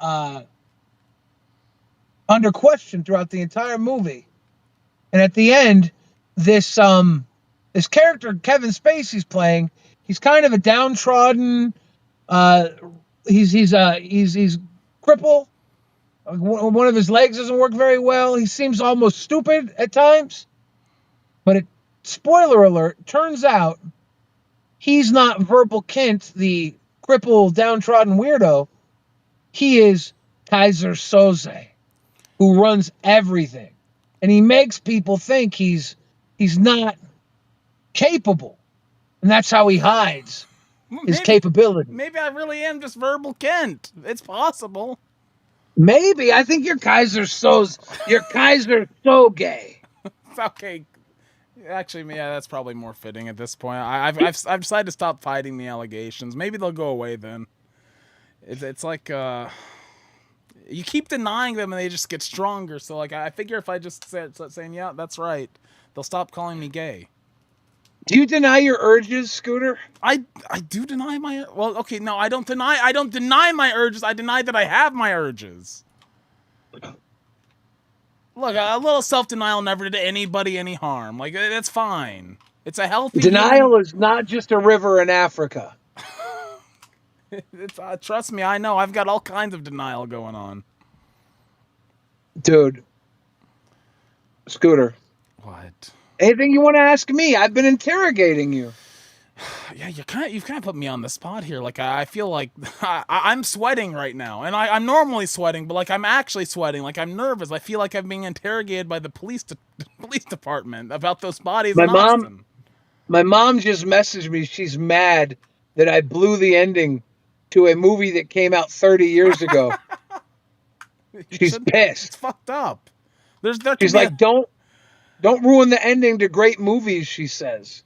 under question throughout the entire movie. And at the end, this character Kevin Spacey's playing, he's kind of a downtrodden. He's crippled. One of his legs doesn't work very well. He seems almost stupid at times. But spoiler alert, turns out he's not Verbal Kint, the crippled, downtrodden weirdo. He is Kaiser Soze, who runs everything. And he makes people think he's not capable. And that's how he hides. his capability. Maybe I really am just verbal Kent. It's possible. Maybe. I think your Kaiser so gay. It's okay. Actually, yeah, that's probably more fitting at this point. I've decided to stop fighting the allegations. Maybe they'll go away then. It's like you keep denying them and they just get stronger. So like I figure if I just start saying yeah, that's right, they'll stop calling me gay. Do you deny your urges, Scooter? I do deny my okay, no, I don't deny my urges. I deny that I have my urges. Look, a little self-denial never did anybody any harm. Like that's fine. It's a healthy Denial is not just a river in Africa. It's, trust me, I know. I've got all kinds of denial going on. Dude. Scooter. What? Anything you want to ask me? I've been interrogating you. Yeah, you've kind of put me on the spot here. Like I feel like I'm sweating right now, and I'm normally sweating, but like I'm actually sweating. Like I'm nervous. I feel like I'm being interrogated by the police department about those bodies. My mom just messaged me. She's mad that I blew the ending to a movie that came out 30 years ago. She's pissed. It's fucked up. She's like, don't ruin the ending to great movies, she says.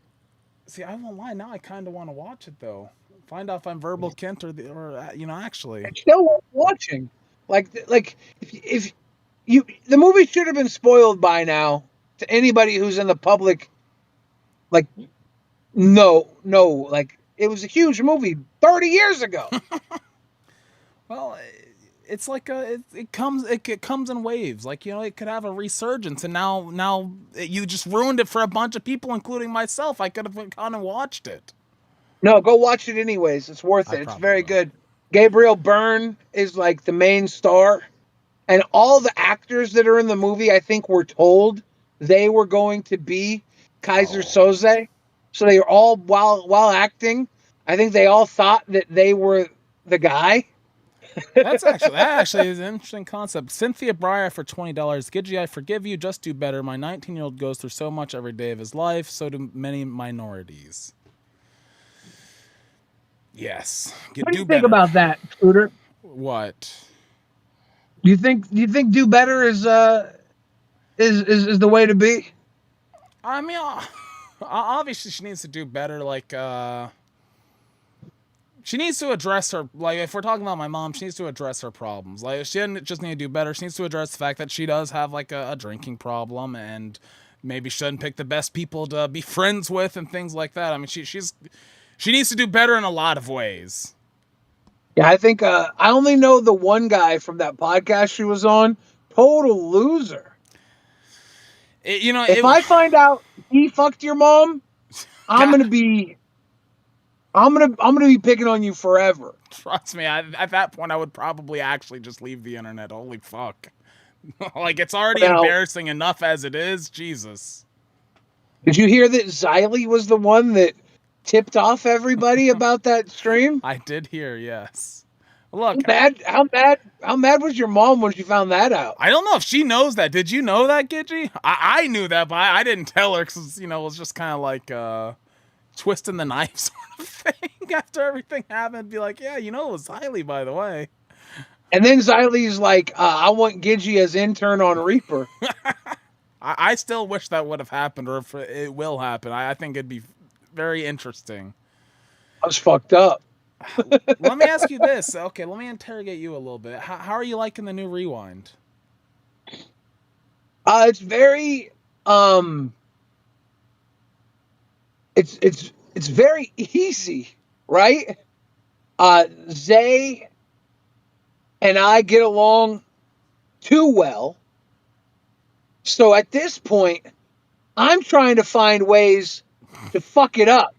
See, I won't lie. Now I kind of want to watch it though. Find out if I'm verbal Kent or actually. I'm still watching. Like if you the movie should have been spoiled by now to anybody who's in the public. Like, no, like it was a huge movie 30 years ago. Well, it's like it comes in waves. Like it could have a resurgence, and now you just ruined it for a bunch of people, including myself. I could have gone and watched it. No, go watch it anyways. It's worth it. It's very good. Gabriel Byrne is like the main star, and all the actors that are in the movie, I think, were told they were going to be Kaiser Soze. So they were all while acting. I think they all thought that they were the guy. That actually is an interesting concept. Cynthia Breyer for $20. Gidgey, I forgive you. Just do better. My 19-year-old goes through so much every day of his life. So do many minorities. Yes. What do you think about that, Scooter? What? Do you think do better is the way to be? I mean, obviously she needs to do better. Like, she needs to address her, like, if we're talking about my mom, she needs to address her problems. Like, she doesn't just need to do better. She needs to address the fact that she does have, like, a drinking problem and maybe shouldn't pick the best people to be friends with and things like that. I mean, she needs to do better in a lot of ways. Yeah, I think I only know the one guy from that podcast she was on. Total loser. If I find out he fucked your mom, I'm gonna be picking on you forever. Trust me, at that point, I would probably actually just leave the internet. Holy fuck. Like, it's already embarrassing enough as it is. Jesus. Did you hear that Xylee was the one that tipped off everybody about that stream? I did hear, yes. Look. How mad was your mom when she found that out? I don't know if she knows that. Did you know that, Gidgey? I knew that, but I didn't tell her because, it was just kind of like twisting the knife sort of thing after everything happened. Be like, yeah, it was Xylee, by the way. And then Xylee's like, I want Gidgey as intern on Reaper. I still wish that would have happened, or if it will happen. I think it'd be very interesting. I was fucked up. Let me ask you this. Okay, let me interrogate you a little bit. How are you liking the new Rewind? It's very it's very easy, right? Zay and I get along too well. So at this point, I'm trying to find ways to fuck it up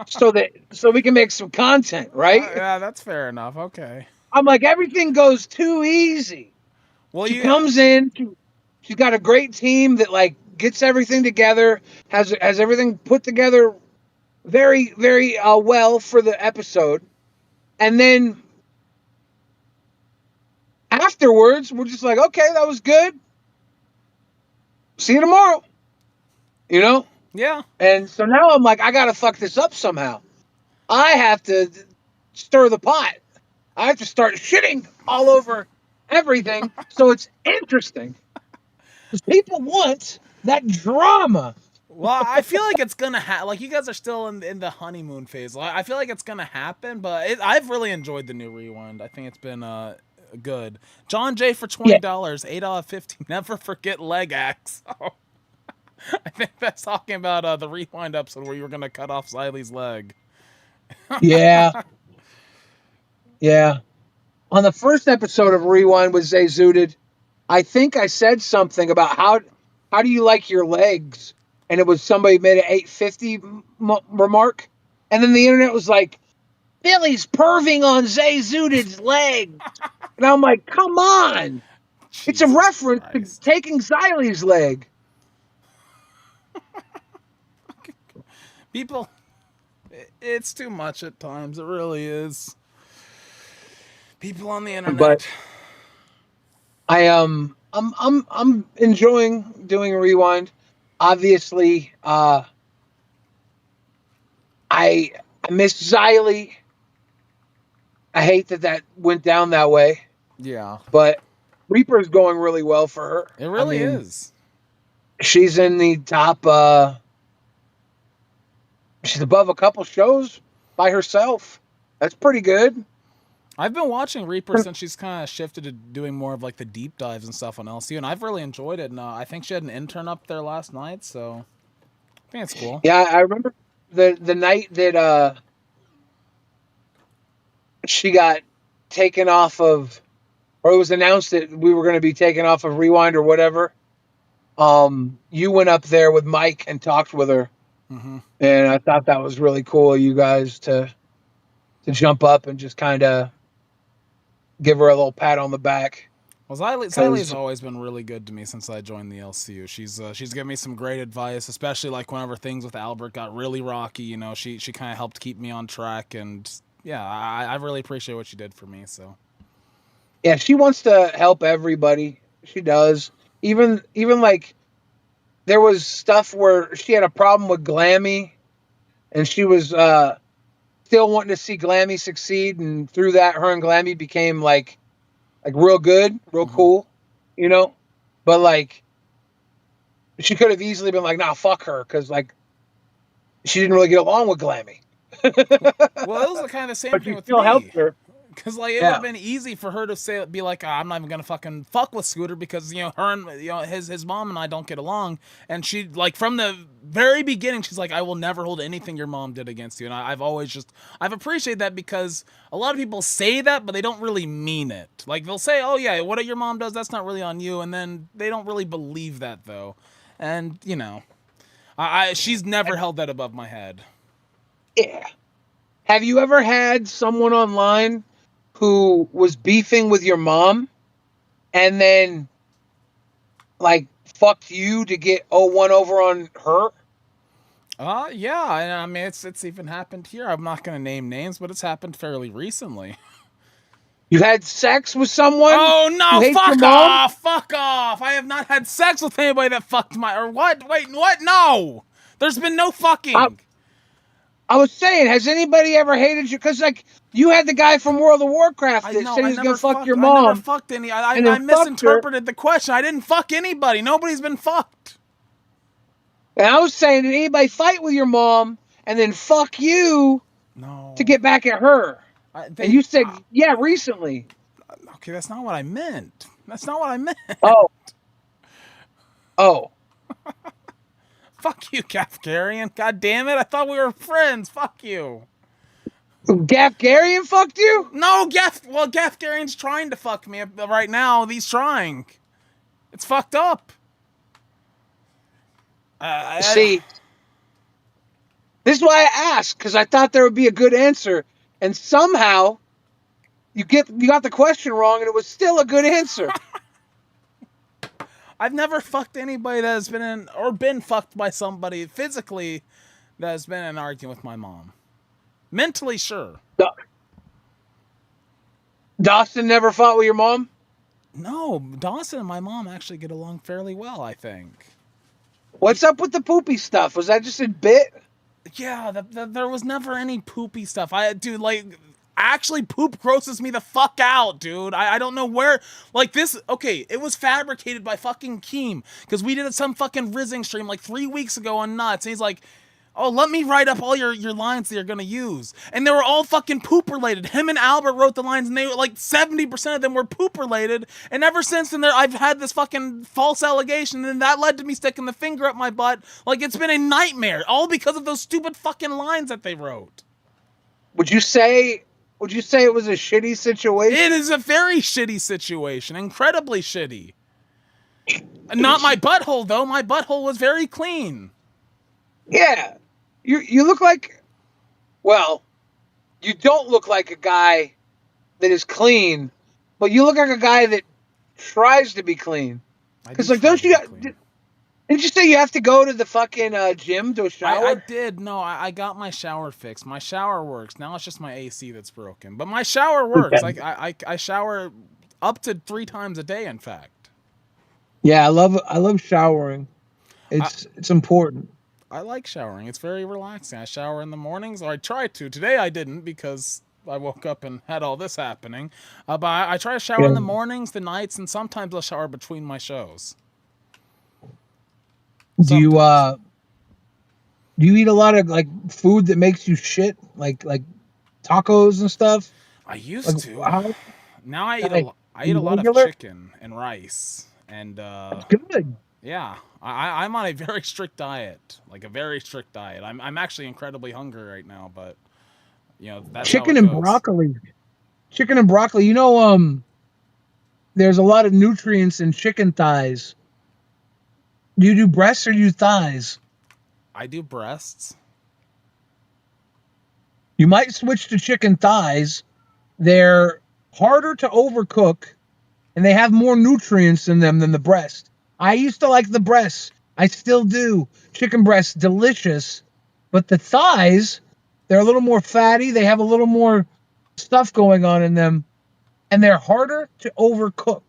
so we can make some content, right? Yeah, that's fair enough. Okay. I'm like, everything goes too easy. Well, she comes in, she's got a great team that like gets everything together, has everything put together very, very well for the episode. And then afterwards, we're just like, okay, that was good. See you tomorrow. Yeah. And so now I'm like, I gotta fuck this up somehow. I have to stir the pot. I have to start shitting all over everything. So it's interesting. Because people want that drama. Well, I feel like it's gonna like you guys are still in the honeymoon phase. I feel like it's gonna happen, but I've really enjoyed the new Rewind. I think it's been good. John J for $20, 8 out of 15. Never forget leg axe. Oh. I think that's talking about the Rewind episode where you were gonna cut off Xylee's leg. Yeah. Yeah. On the first episode of Rewind with Zay Zooted, I think I said something about how do you like your legs? And it was somebody made an 850 remark. And then the internet was like, Billy's perving on Zay Zooted's leg. And I'm like, come on. It's a Jesus reference Christ. to taking Xylee's leg. People, it's too much at times. It really is. People on the internet. But I'm enjoying doing a Rewind. Obviously, I miss Xylee. I hate that went down that way, Yeah, but Reaper's going really well for her. it really I mean, is. She's in the top. She's above a couple shows by herself. That's pretty good. I've been watching Reaper since she's kind of shifted to doing more of like the deep dives and stuff on LCU, and I've really enjoyed it. And I think she had an intern up there last night, so I think it's cool. Yeah, I remember the night that she got taken off of, or it was announced that we were going to be taken off of Rewind or whatever. You went up there with Mike and talked with her, and I thought that was really cool of you guys to jump up and just kind of give her a little pat on the back. Well, Xylee's always been really good to me since I joined the LCU. She's given me some great advice, especially like whenever things with Albert got really rocky. You know, she kind of helped keep me on track, and yeah, I really appreciate what she did for me. So yeah, she wants to help everybody. She does. Even like there was stuff where she had a problem with Glammy, and she was still wanting to see Glammy succeed, and through that, her and Glammy became like real good, real cool, you know. But like, she could have easily been like, "Nah, fuck her," because like she didn't really get along with Glammy. well, it was kind of the same But thing she with still me. helped her. Because like it would have been easy for her to be like, I'm not even gonna fucking fuck with Scooter because her and his mom and I don't get along, and she like from the very beginning she's like, I will never hold anything your mom did against you, and I've appreciated that because a lot of people say that but they don't really mean it. Like they'll say, oh yeah, what your mom does, that's not really on you, and then they don't really believe that though, and she's never held that above my head. Yeah. Have you ever had someone online who was beefing with your mom and then like fucked you to get 0-1 over on her? Yeah, I mean it's even happened here. I'm not gonna name names, but it's happened fairly recently. You had sex with someone? Oh no, fuck off! Fuck off! I have not had sex with anybody that fucked or what? Wait, what? No! There's been no fucking. I was saying, has anybody ever hated you? Because like you had the guy from World of Warcraft that said he was gonna fuck your mom. I never fucked any. I misinterpreted the question. I didn't fuck anybody. Nobody's been fucked. And I was saying, did anybody fight with your mom and then fuck you to get back at her? And you said, yeah, recently. Okay, that's not what I meant. That's not what I meant. Oh. Fuck you, Gafgarian. God damn it. I thought we were friends. Fuck you. Gafgarian fucked you? No, Gafgarian's trying to fuck me right now. He's trying. It's fucked up. See, this is why I asked, because I thought there would be a good answer. And somehow you got the question wrong, and it was still a good answer. I've never fucked anybody that has been fucked by somebody physically that has been in an argument with my mom. Mentally, sure. Dawson never fought with your mom? No, Dawson and my mom actually get along fairly well, I think. What's up with the poopy stuff? Was that just a bit? Yeah, there was never any poopy stuff. Dude, like, actually, poop grosses me the fuck out, dude. I don't know where, like, this, okay, it was fabricated by fucking Keem, because we did some fucking rizzing stream, like, 3 weeks ago on Nuts, and he's like, oh, let me write up all your lines that you're gonna use. And they were all fucking poop related. Him and Albert wrote the lines, and they were like 70% of them were poop related. And ever since then, I've had this fucking false allegation, and that led to me sticking the finger up my butt. Like, it's been a nightmare, all because of those stupid fucking lines that they wrote. Would you say it was a shitty situation? It is a very shitty situation, incredibly shitty. Not my butthole though. My butthole was very clean. Yeah. You look like, well, you don't look like a guy that is clean, but you look like a guy that tries to be clean. Because, like, didn't you say you have to go to the fucking gym to a shower? I did. No, I got my shower fixed. My shower works. Now it's just my AC that's broken. But my shower works. Okay. I shower up to 3 times a day, in fact. Yeah, I love showering. It's important. I like showering. It's very relaxing. I shower in the mornings, or I try to. Today I didn't because I woke up and had all this happening. But I try to shower in the mornings, the nights, and sometimes I'll shower between my shows. Do you eat a lot of, like, food that makes you shit, like tacos and stuff? I used to. Now I eat a lot of chicken and rice and good. Yeah, I'm on a very strict diet, like a very strict diet. I'm actually incredibly hungry right now, but you know that's chicken how it and goes. broccoli. Chicken and broccoli. You know, there's a lot of nutrients in chicken thighs. Do you do breasts or do you thighs? I do breasts. You might switch to chicken thighs. They're harder to overcook, and they have more nutrients in them than the breast. I used to like the breasts. I still do. Chicken breasts, delicious. But the thighs, they're a little more fatty. They have a little more stuff going on in them. And they're harder to overcook.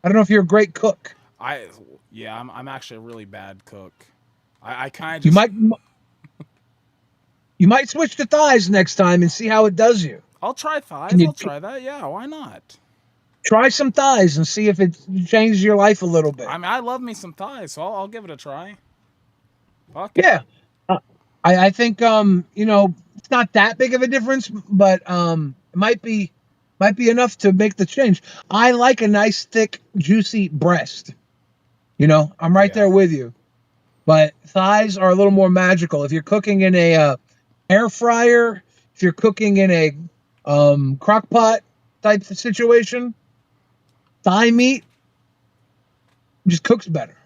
I don't know if you're a great cook. I'm actually a really bad cook. I kind of just... You might switch to thighs next time and see how it does you. I'll try thighs. I'll try that. Yeah, why not? Try some thighs and see if it changes your life a little bit. I mean, I love me some thighs, so I'll give it a try. Fuck yeah. I think, it's not that big of a difference, but it might be enough to make the change. I like a nice, thick, juicy breast. I'm right there with you. But thighs are a little more magical. If you're cooking in a air fryer, if you're cooking in a crock pot type of situation, thigh meat just cooks better.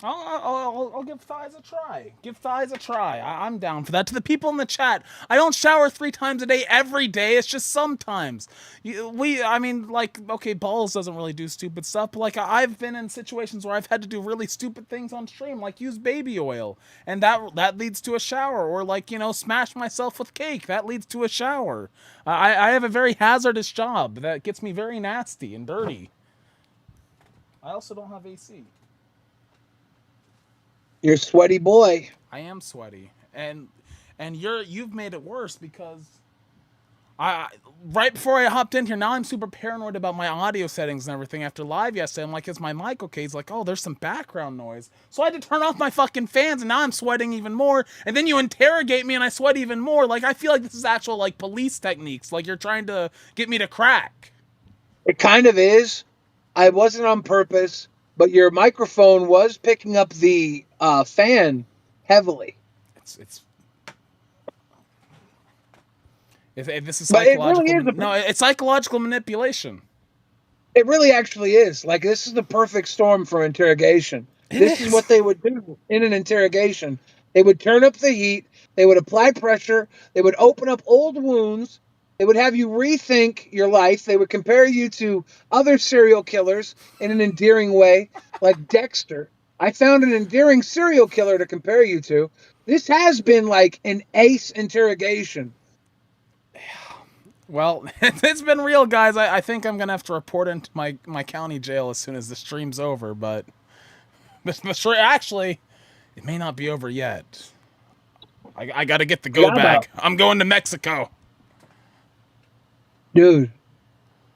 I'll give thighs a try. Give thighs a try. I'm down for that. To the people in the chat, I don't shower 3 times a day every day. It's just sometimes. Okay, Balls doesn't really do stupid stuff, but like I've been in situations where I've had to do really stupid things on stream, like use baby oil, and that leads to a shower, or smash myself with cake. That leads to a shower. I have a very hazardous job that gets me very nasty and dirty. I also don't have AC. You're a sweaty boy. I am sweaty, and you've made it worse because right before I hopped in here, now I'm super paranoid about my audio settings and everything. After live yesterday, I'm like, is my mic okay? He's like, oh, there's some background noise, so I had to turn off my fucking fans, and now I'm sweating even more. And then you interrogate me, and I sweat even more. Like I feel like this is actual like police techniques. Like you're trying to get me to crack. It kind of is. I wasn't on purpose, but your microphone was picking up the fan heavily. If this is psychological, it's psychological manipulation. It really actually is. Like, this is the perfect storm for interrogation. This is what they would do in an interrogation. They would turn up the heat. They would apply pressure. They would open up old wounds. They would have you rethink your life. They would compare you to other serial killers in an endearing way, like Dexter. I found an endearing serial killer to compare you to. This has been like an ace interrogation. Well, it's been real, guys. I think I'm going to have to report into my county jail as soon as the stream's over, but actually, it may not be over yet. I got to get the go Yeah, bag. I'm going to Mexico. Dude,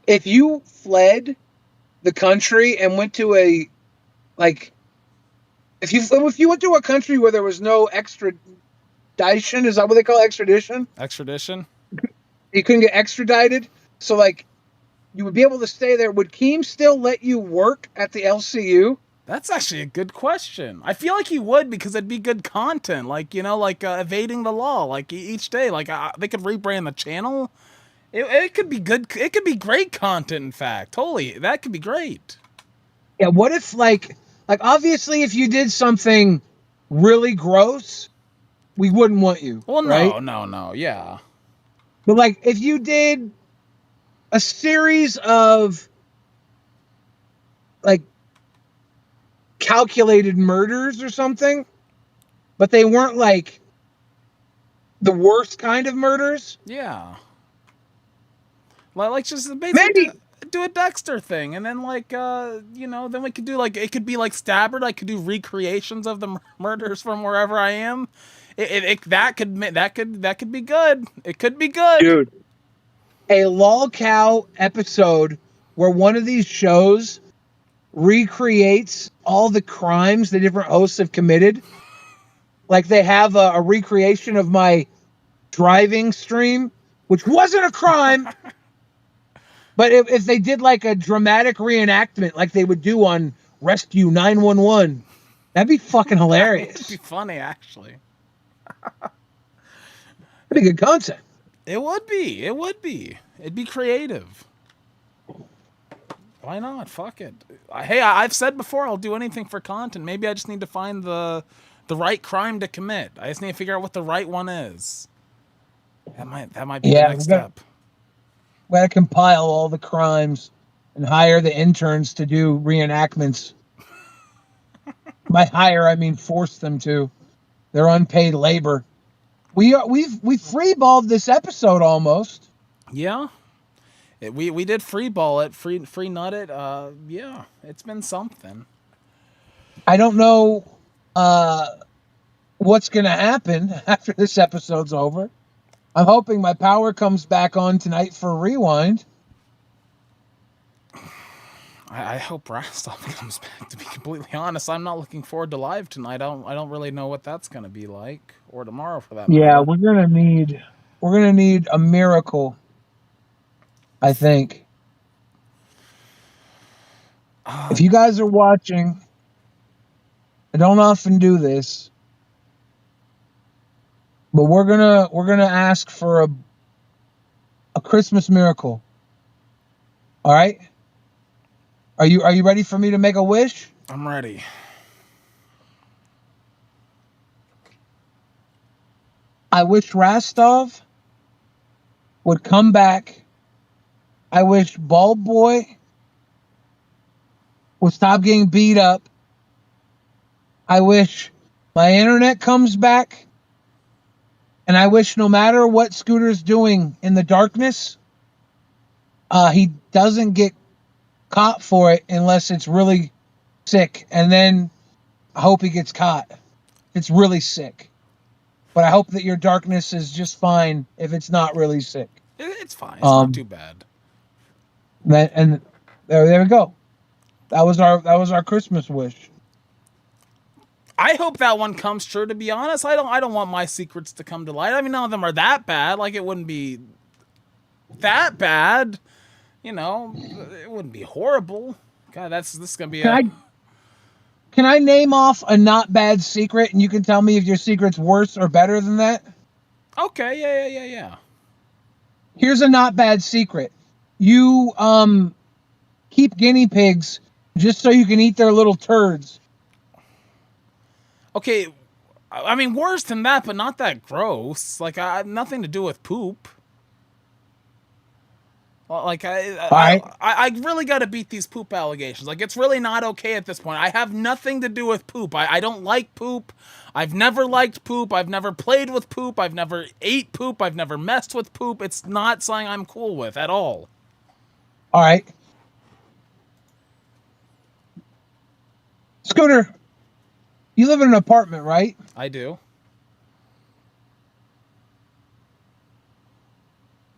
if you fled the country and went to a like if you went to a country where there was no extradition, is that what they call extradition? Extradition? You couldn't get extradited, so like you would be able to stay there. Would Keem still let you work at the LCU? That's actually a good question. I feel like he would because it'd be good content, like like evading the law, like each day. Like they could rebrand the channel. It could be good. It could be great content. In fact, holy, that could be great. Yeah. What if like obviously if you did something really gross, we wouldn't want you. Well, right? no, yeah. But like if you did a series of like calculated murders or something, but they weren't like the worst kind of murders. Yeah. Like just basically Maybe. do a Dexter thing, and then then we could do like it could be like Stabbard. I could do recreations of the murders from wherever I am. That could be good. It could be good. Dude, a LolCow episode where one of these shows recreates all the crimes the different hosts have committed. Like they have a recreation of my driving stream, which wasn't a crime. But if they did like a dramatic reenactment like they would do on Rescue 911, that'd be fucking hilarious. That'd be funny, actually. That'd be good content. It would be. It would be. It'd be creative. Why not? Fuck it. Hey, I've said before I'll do anything for content. Maybe I just need to find the right crime to commit. I just need to figure out what the right one is. That might be the next step. We gotta compile all the crimes and hire the interns to do reenactments. By hire, I mean force them to. They're unpaid labor. We've freeballed this episode almost. Yeah. We did free ball it, free nut it. Yeah, it's been something. I don't know what's gonna happen after this episode's over. I'm hoping my power comes back on tonight for Rewind. I hope Rastov comes back. To be completely honest, I'm not looking forward to live tonight. I don't really know what that's gonna be like, or tomorrow for that matter. Yeah, we're gonna need a miracle, I think. If you guys are watching, I don't often do this, but we're gonna ask for a Christmas miracle. All right? Are you ready for me to make a wish? I'm ready. I wish Rastov would come back. I wish Bald Boy would stop getting beat up. I wish my internet comes back. And I wish no matter what Scooter's doing in the darkness, he doesn't get caught for it unless it's really sick. And then I hope he gets caught. It's really sick. But I hope that your darkness is just fine if it's not really sick. It's fine. It's not too bad. And there we go. That was our Christmas wish. I hope that one comes true. To be honest, I don't want my secrets to come to light. I mean, none of them are that bad. Like it wouldn't be that bad. It wouldn't be horrible. God, this is gonna be. Can I name off a not bad secret, and you can tell me if your secret's worse or better than that? Okay, yeah. Here's a not bad secret. You keep guinea pigs just so you can eat their little turds. Okay, I mean worse than that, but not that gross. Like nothing to do with poop. Like I really got to beat these poop allegations. Like it's really not okay at this point. I have nothing to do with poop. I don't like poop. I've never liked poop. I've never played with poop. I've never ate poop. I've never messed with poop. It's not something I'm cool with at all. All right. Scooter, you live in an apartment, right? I do.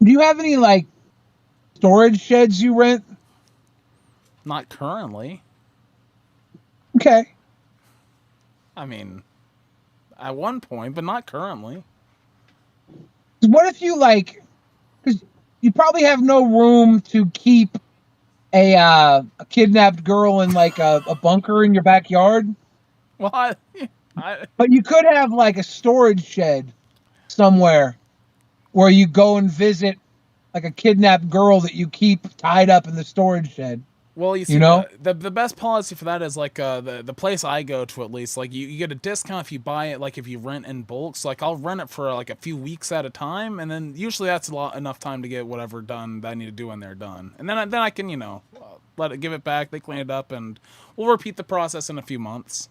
Do you have any like storage sheds you rent? Not currently. Okay. I mean, at one point, but not currently. What if you like? Because you probably have no room to keep a kidnapped girl in like a bunker in your backyard, Well, I but you could have like a storage shed somewhere where you go and visit like a kidnapped girl that you keep tied up in the storage shed. Well, you see, You know? the best policy for that is like the place I go to, at least, like you get a discount if you buy it, like if you rent in bulk. So like I'll rent it for like a few weeks at a time, and then usually that's enough time to get whatever done that I need to do when they're done, and then I can give it back, they clean it up, and we'll repeat the process in a few months.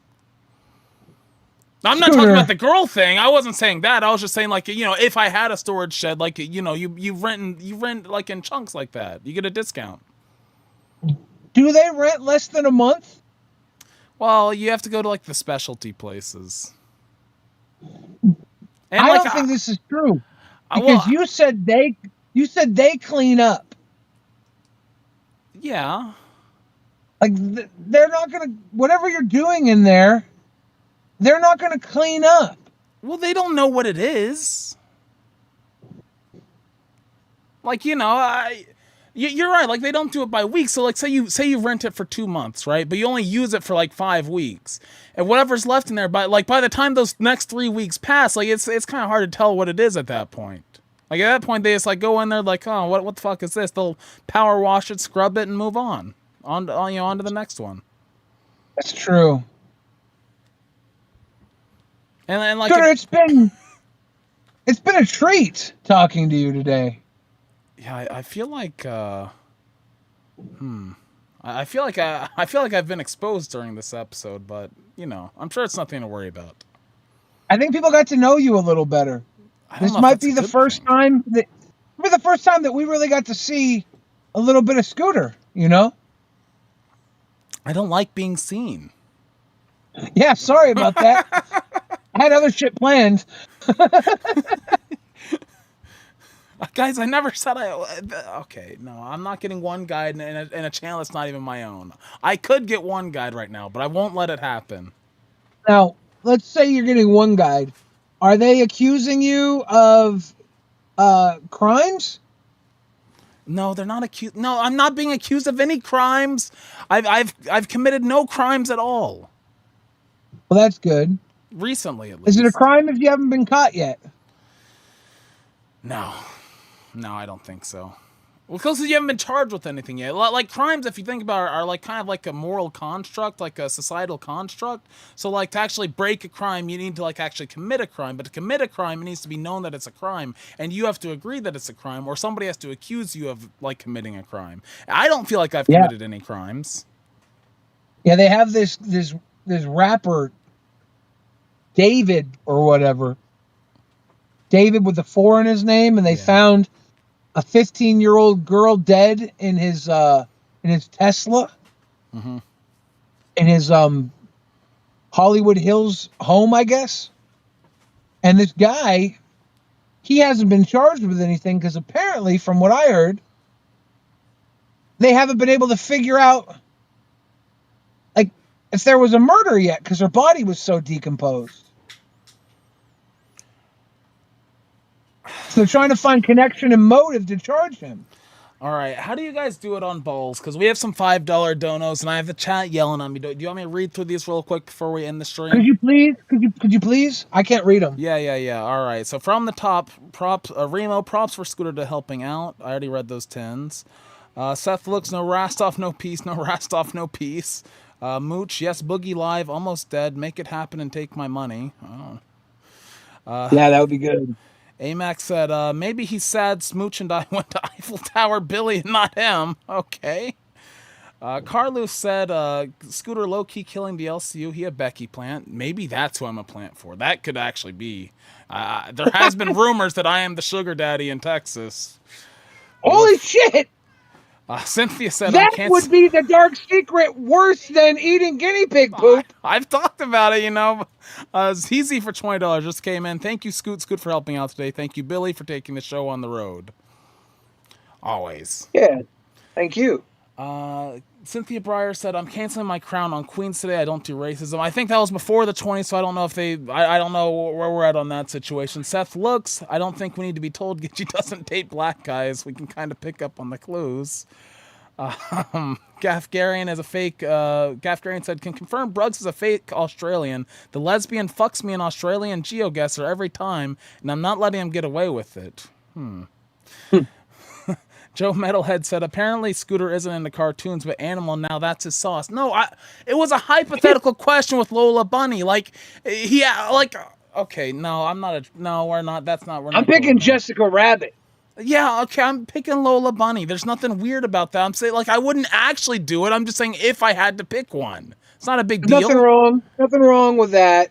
I'm not talking about the girl thing. I wasn't saying that. I was just saying, like, if I had a storage shed, like, you rent like in chunks like that, you get a discount. Do they rent less than a month? Well, you have to go to like the specialty places. And I don't think this is true because you said they clean up. Yeah. Like they're not gonna whatever you're doing in there. They're not gonna clean up. Well, they don't know what it is. Like you're right. Like they don't do it by weeks. So like say you rent it for 2 months, right? But you only use it for like 5 weeks, and whatever's left in there by the time those next 3 weeks pass, like it's kind of hard to tell what it is at that point. Like at that point, they just like go in there like, oh, what the fuck is this? They'll power wash it, scrub it, and move on to the next one. That's true. And like Sure, it's been a treat talking to you today. Yeah, I feel like I feel like I've been exposed during this episode, but I'm sure it's nothing to worry about. I think people got to know you a little better. This might be the first time that we really got to see a little bit of Scooter, I don't like being seen. Yeah, sorry about that. I had other shit planned. Guys, I never said okay, no, I'm not getting one guide in a channel that's not even my own. I could get one guide right now, but I won't let it happen. Now, let's say you're getting one guide. Are they accusing you of crimes? No, they're not accused. No, I'm not being accused of any crimes. I've committed no crimes at all. Well, that's good. Recently, at least. Is it a crime if you haven't been caught yet? No, I don't think so. Well, because you haven't been charged with anything yet. Like crimes, if you think about it, are like kind of like a moral construct, like a societal construct. So like to actually break a crime, you need to like actually commit a crime. But to commit a crime, it needs to be known that it's a crime, and you have to agree that it's a crime, or somebody has to accuse you of like committing a crime. I don't feel like I've committed any crimes. Yeah, they have this rapper, David or whatever. David with the 4 in his name, and they found a 15-year-old girl dead in his Tesla, in his Hollywood Hills home, I guess. And this guy, he hasn't been charged with anything because apparently, from what I heard, they haven't been able to figure out like if there was a murder yet because her body was so decomposed. So they're trying to find connection and motive to charge him. All right, how do you guys do it on Bowls? Because we have some $5 donos, and I have the chat yelling at me. Do you want me to read through these real quick before we end the stream? Could you please? Could you please? I can't read them. Yeah. All right. So from the top, Remo, props for Scooter to helping out. I already read those 10s. Seth looks, no Rastoff, no peace. No Rastoff, no peace. Mooch, yes, Boogie Live, almost dead. Make it happen and take my money. Yeah, that would be good. Amax said, maybe he's sad Smooch and I went to Eiffel Tower Billy and not him. Okay. Carlos said, Scooter low-key killing the LCU. He a Becky plant. Maybe that's who I'm a plant for. That could actually be. There has been rumors that I am the sugar daddy in Texas. Holy shit! Cynthia said, that would be the dark secret worse than eating guinea pig poop. I've talked about it, Zeezy for $20 just came in. Thank you, Scoot for helping out today. Thank you, Billy, for taking the show on the road. Always. Yeah. Thank you. Cynthia Breyer said, I'm canceling my crown on Queens today. I don't do racism. I think that was before the 20s, so I don't know if I don't know where we're at on that situation. Seth Looks, I don't think we need to be told Gidgey doesn't date black guys. We can kind of pick up on the clues. Gafgarian is a fake. Gafgarian said, can confirm Bruggs is a fake Australian. The lesbian fucks me an Australian geoguesser every time, and I'm not letting him get away with it. Joe Metalhead said, apparently Scooter isn't into cartoons, but Animal, now that's his sauce. No, it was a hypothetical question with Lola Bunny. Like, okay, no, I'm not no, we're not, that's not, we're not. I'm picking Jessica Rabbit. Yeah, okay, I'm picking Lola Bunny. There's nothing weird about that. I'm saying, like, I wouldn't actually do it. I'm just saying if I had to pick one. It's not a big deal. Nothing wrong. Nothing wrong with that.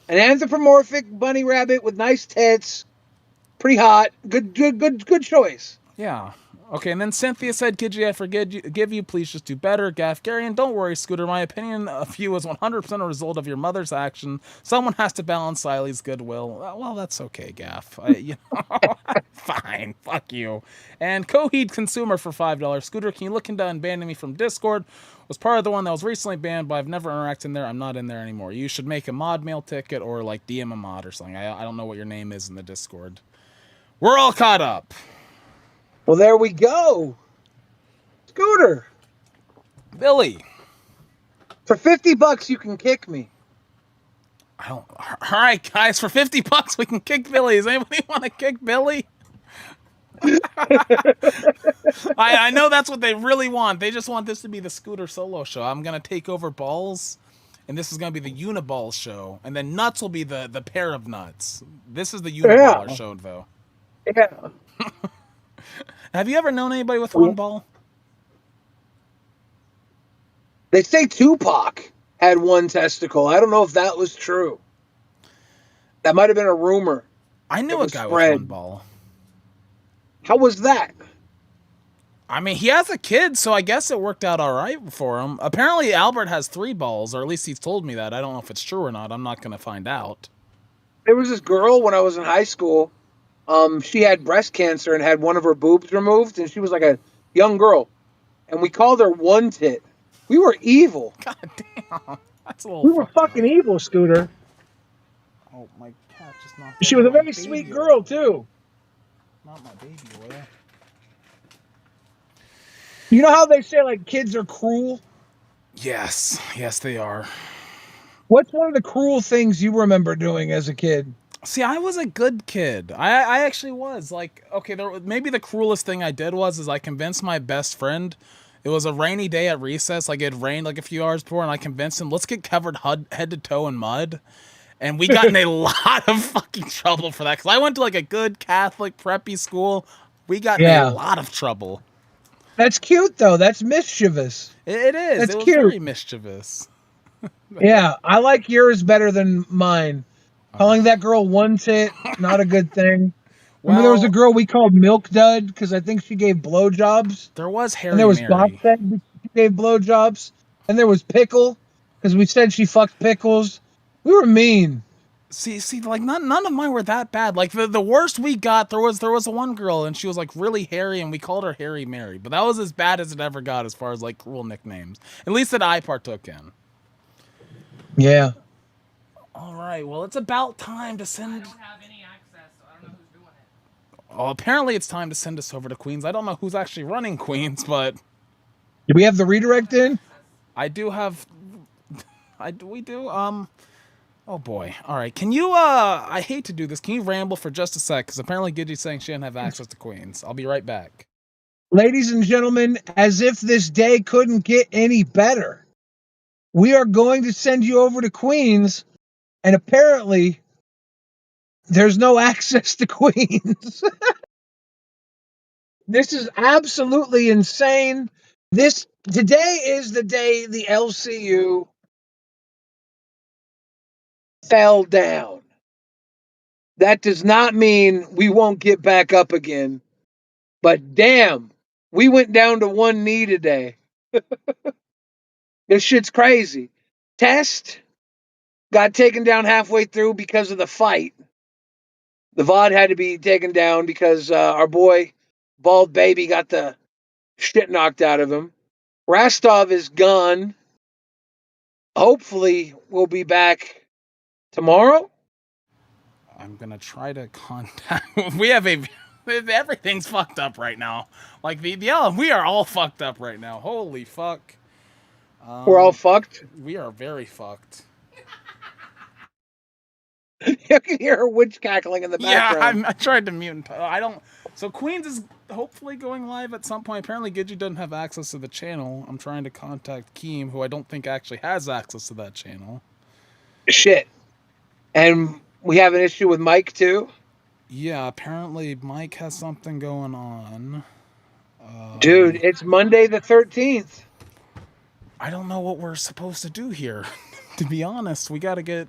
An anthropomorphic bunny rabbit with nice tits. Pretty hot. Good choice. Yeah. Okay, and then Cynthia said, Gidgey, I forgive you. Please just do better. Gafgarian, don't worry, Scooter. My opinion of you is 100% a result of your mother's action. Someone has to balance Siley's goodwill. Well, that's okay, Gaff. Fine. Fuck you. And Coheed Consumer for $5. Scooter, can you look into unbanning me from Discord? Was part of the one that was recently banned, but I've never interacted in there. I'm not in there anymore. You should make a mod mail ticket or, like, DM a mod or something. I don't know what your name is in the Discord. We're all caught up. Well, there we go. Scooter. Billy. For $50, you can kick me. All right, guys. For $50, we can kick Billy. Does anybody want to kick Billy? I know that's what they really want. They just want this to be the Scooter solo show. I'm gonna take over Balls, and this is gonna be the Uniballs show, and then Nuts will be the pair of nuts. This is the Uniballer show, though. Yeah. Have you ever known anybody with one ball? They say Tupac had one testicle. I don't know if that was true. That might have been a rumor. I knew a guy with one ball. How was that? I mean, he has a kid, so I guess it worked out all right for him. Apparently, Albert has 3 balls, or at least he's told me that. I don't know if it's true or not. I'm not going to find out. There was this girl when I was in high school. She had breast cancer and had one of her boobs removed, and she was like a young girl. And we called her One Tit. We were evil. God damn. That's a little We were fucking evil, Scooter. Oh, my cat just knocked She was a very sweet girl, too. Not my baby oil. You know how they say, like, kids are cruel? Yes. Yes, they are. What's one of the cruel things you remember doing as a kid? See, I was a good kid. I actually was. Like, okay, maybe the cruelest thing I did was I convinced my best friend. It was a rainy day at recess. Like, it rained like a few hours before, and I convinced him, let's get covered head to toe in mud. And we got in a lot of fucking trouble for that. Because I went to, like, a good Catholic preppy school. We got in a lot of trouble. That's cute, though. That's mischievous. It is. That's it was cute. Very mischievous. Yeah, I like yours better than mine. Calling that girl One Tit, not a good thing. Remember there was a girl we called Milk Dud because I think she gave blowjobs. There was Harry And there was Mary. Bob said she gave blowjobs. And there was Pickle because we said she fucked Pickles. We were mean. See, like none of mine were that bad. Like the worst we got, there was one girl and she was like really hairy and we called her Harry Mary. But that was as bad as it ever got as far as like cruel nicknames. At least that I partook in. Yeah. All right, well, it's about time to send. I don't have any access, so I don't know who's doing it. Oh, apparently it's time to send us over to Queens. I don't know who's actually running Queens, but Do we have the redirect in? I do have. We do. Oh boy. All right. Can you? I hate to do this. Can you ramble for just a sec? Because apparently Gidgey's saying she didn't have access to Queens. I'll be right back. Ladies and gentlemen, as if this day couldn't get any better, we are going to send you over to Queens. And apparently, there's no access to Queens. This is absolutely insane. Today is the day the LCU fell down. That does not mean we won't get back up again. But damn, we went down to one knee today. This shit's crazy. Test got taken down halfway through because of the fight. The VOD had to be taken down because our boy Bald Baby got the shit knocked out of him. Rostov is gone. Hopefully, we'll be back tomorrow. I'm gonna try to contact. We have a. Everything's fucked up right now. Like we are all fucked up right now. Holy fuck. We're all fucked. We are very fucked. You can hear a witch cackling in the background. Yeah, I tried to mute. I don't. So Queens is hopefully going live at some point. Apparently, Gidget doesn't have access to the channel. I'm trying to contact Keem, who I don't think actually has access to that channel. Shit. And we have an issue with Mike too. Yeah, apparently Mike has something going on. Dude, it's Monday the 13th. I don't know what we're supposed to do here. To be honest, we got to get.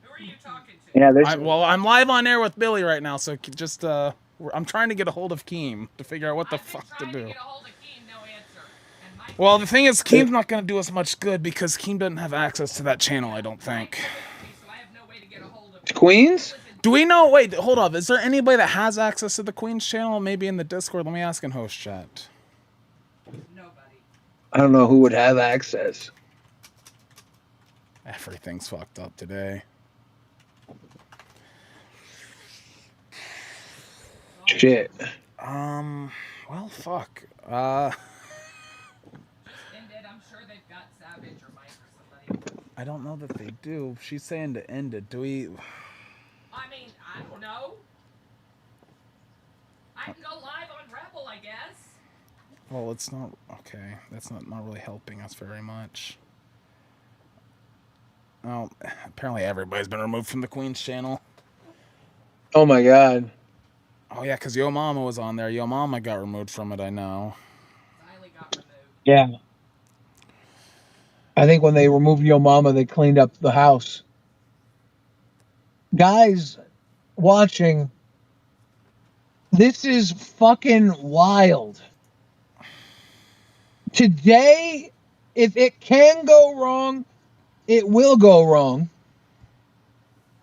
Who are you talking to? Yeah, Well, I'm live on air with Billy right now, so just I'm trying to get a hold of Keem to figure out what the fuck to do. Get a hold of Keem, no answer. And Mike Well, the thing is, Keem's not going to do us much good because Keem doesn't have access to that channel, I don't think. so I have no way to get a hold of Queens? Do we know? Wait, hold up. Is there anybody that has access to the Queen's channel? Maybe in the Discord? Let me ask in host chat. nobody. I don't know who would have access. Everything's fucked up today. Shit. Well, fuck. Ended. I'm sure they've got Savage or Mike or somebody. I don't know that they do. She's saying to end it. Do we? I mean, I don't know. I can go live on Rebel, I guess. Well, it's not okay. That's not really helping us very much. Well, apparently everybody's been removed from the Queen's channel. Oh my god. Oh yeah, because Yo Mama was on there. Yo Mama got removed from it. I know. Riley got removed. Yeah. I think when they removed Yo Mama, they cleaned up the house. Guys watching, this is fucking wild. Today, if it can go wrong, it will go wrong.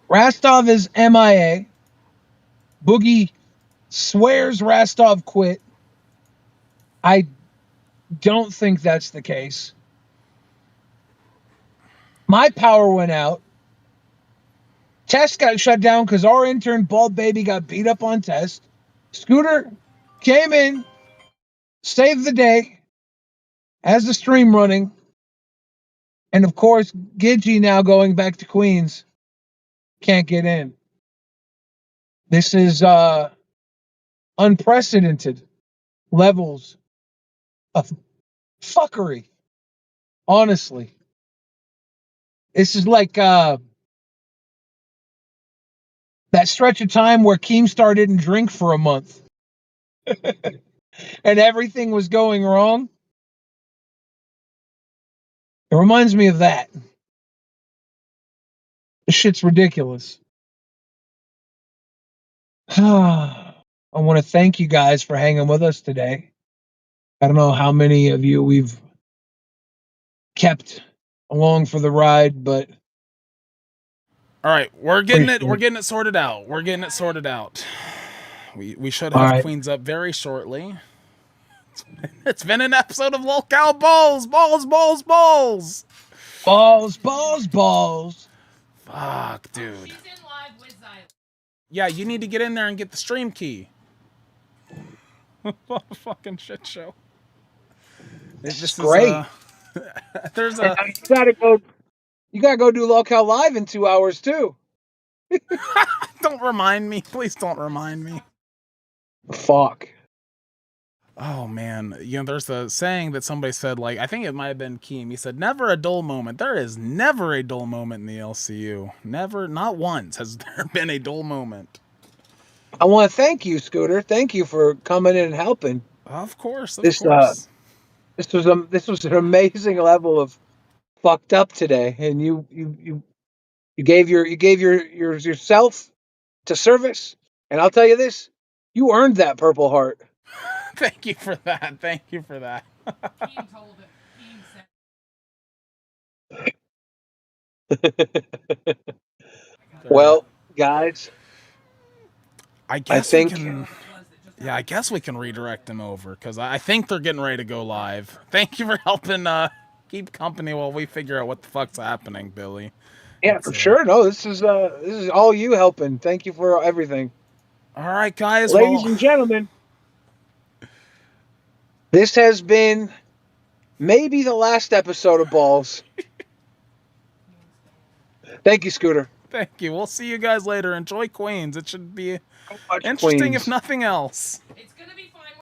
Rostov is MIA. Boogie swears Rostov quit. I don't think that's the case. My power went out. Test got shut down because our intern Bald Baby got beat up on test. Scooter came in, saved the day, has the stream running. And of course, Gidgey now going back to Queens. Can't get in. This is unprecedented levels of fuckery. Honestly. This is like that stretch of time where Keemstar didn't drink for a month. And everything was going wrong. It reminds me of that. This shit's ridiculous. I want to thank you guys for hanging with us today. I don't know how many of you we've kept along for the ride, but All right, we're getting it sorted out. We're getting it sorted out. We should have Queens up very shortly. It's been an episode of Lolcow Balls. Balls. Fuck, dude. She's in live with Zyla. Yeah, you need to get in there and get the stream key. What a fucking shit show. This is great. There's a. You gotta go do Lolcow Live in 2 hours too. Don't remind me. Please don't remind me. Fuck. Oh man, there's a saying that somebody said, like, I think it might have been Keem. He said, "Never a dull moment." There is never a dull moment in the LCU. Never, not once has there been a dull moment. I want to thank you, Scooter. Thank you for coming in and helping. Of course. This was an amazing level of fucked up today, and you gave yourself to service. And I'll tell you this: you earned that Purple Heart. Thank you for that. Keem told him. Keem said. Well, guys, I guess think we can. Yeah, I guess we can redirect him over because I think they're getting ready to go live. Thank you for helping keep company while we figure out what the fuck's happening, Billy. Yeah, for sure. No, this is all you helping. Thank you for everything. All right, guys. Ladies and gentlemen, this has been maybe the last episode of Balls. Thank you, Scooter. Thank you. We'll see you guys later. Enjoy Queens. It should be Watch interesting Queens. if nothing else.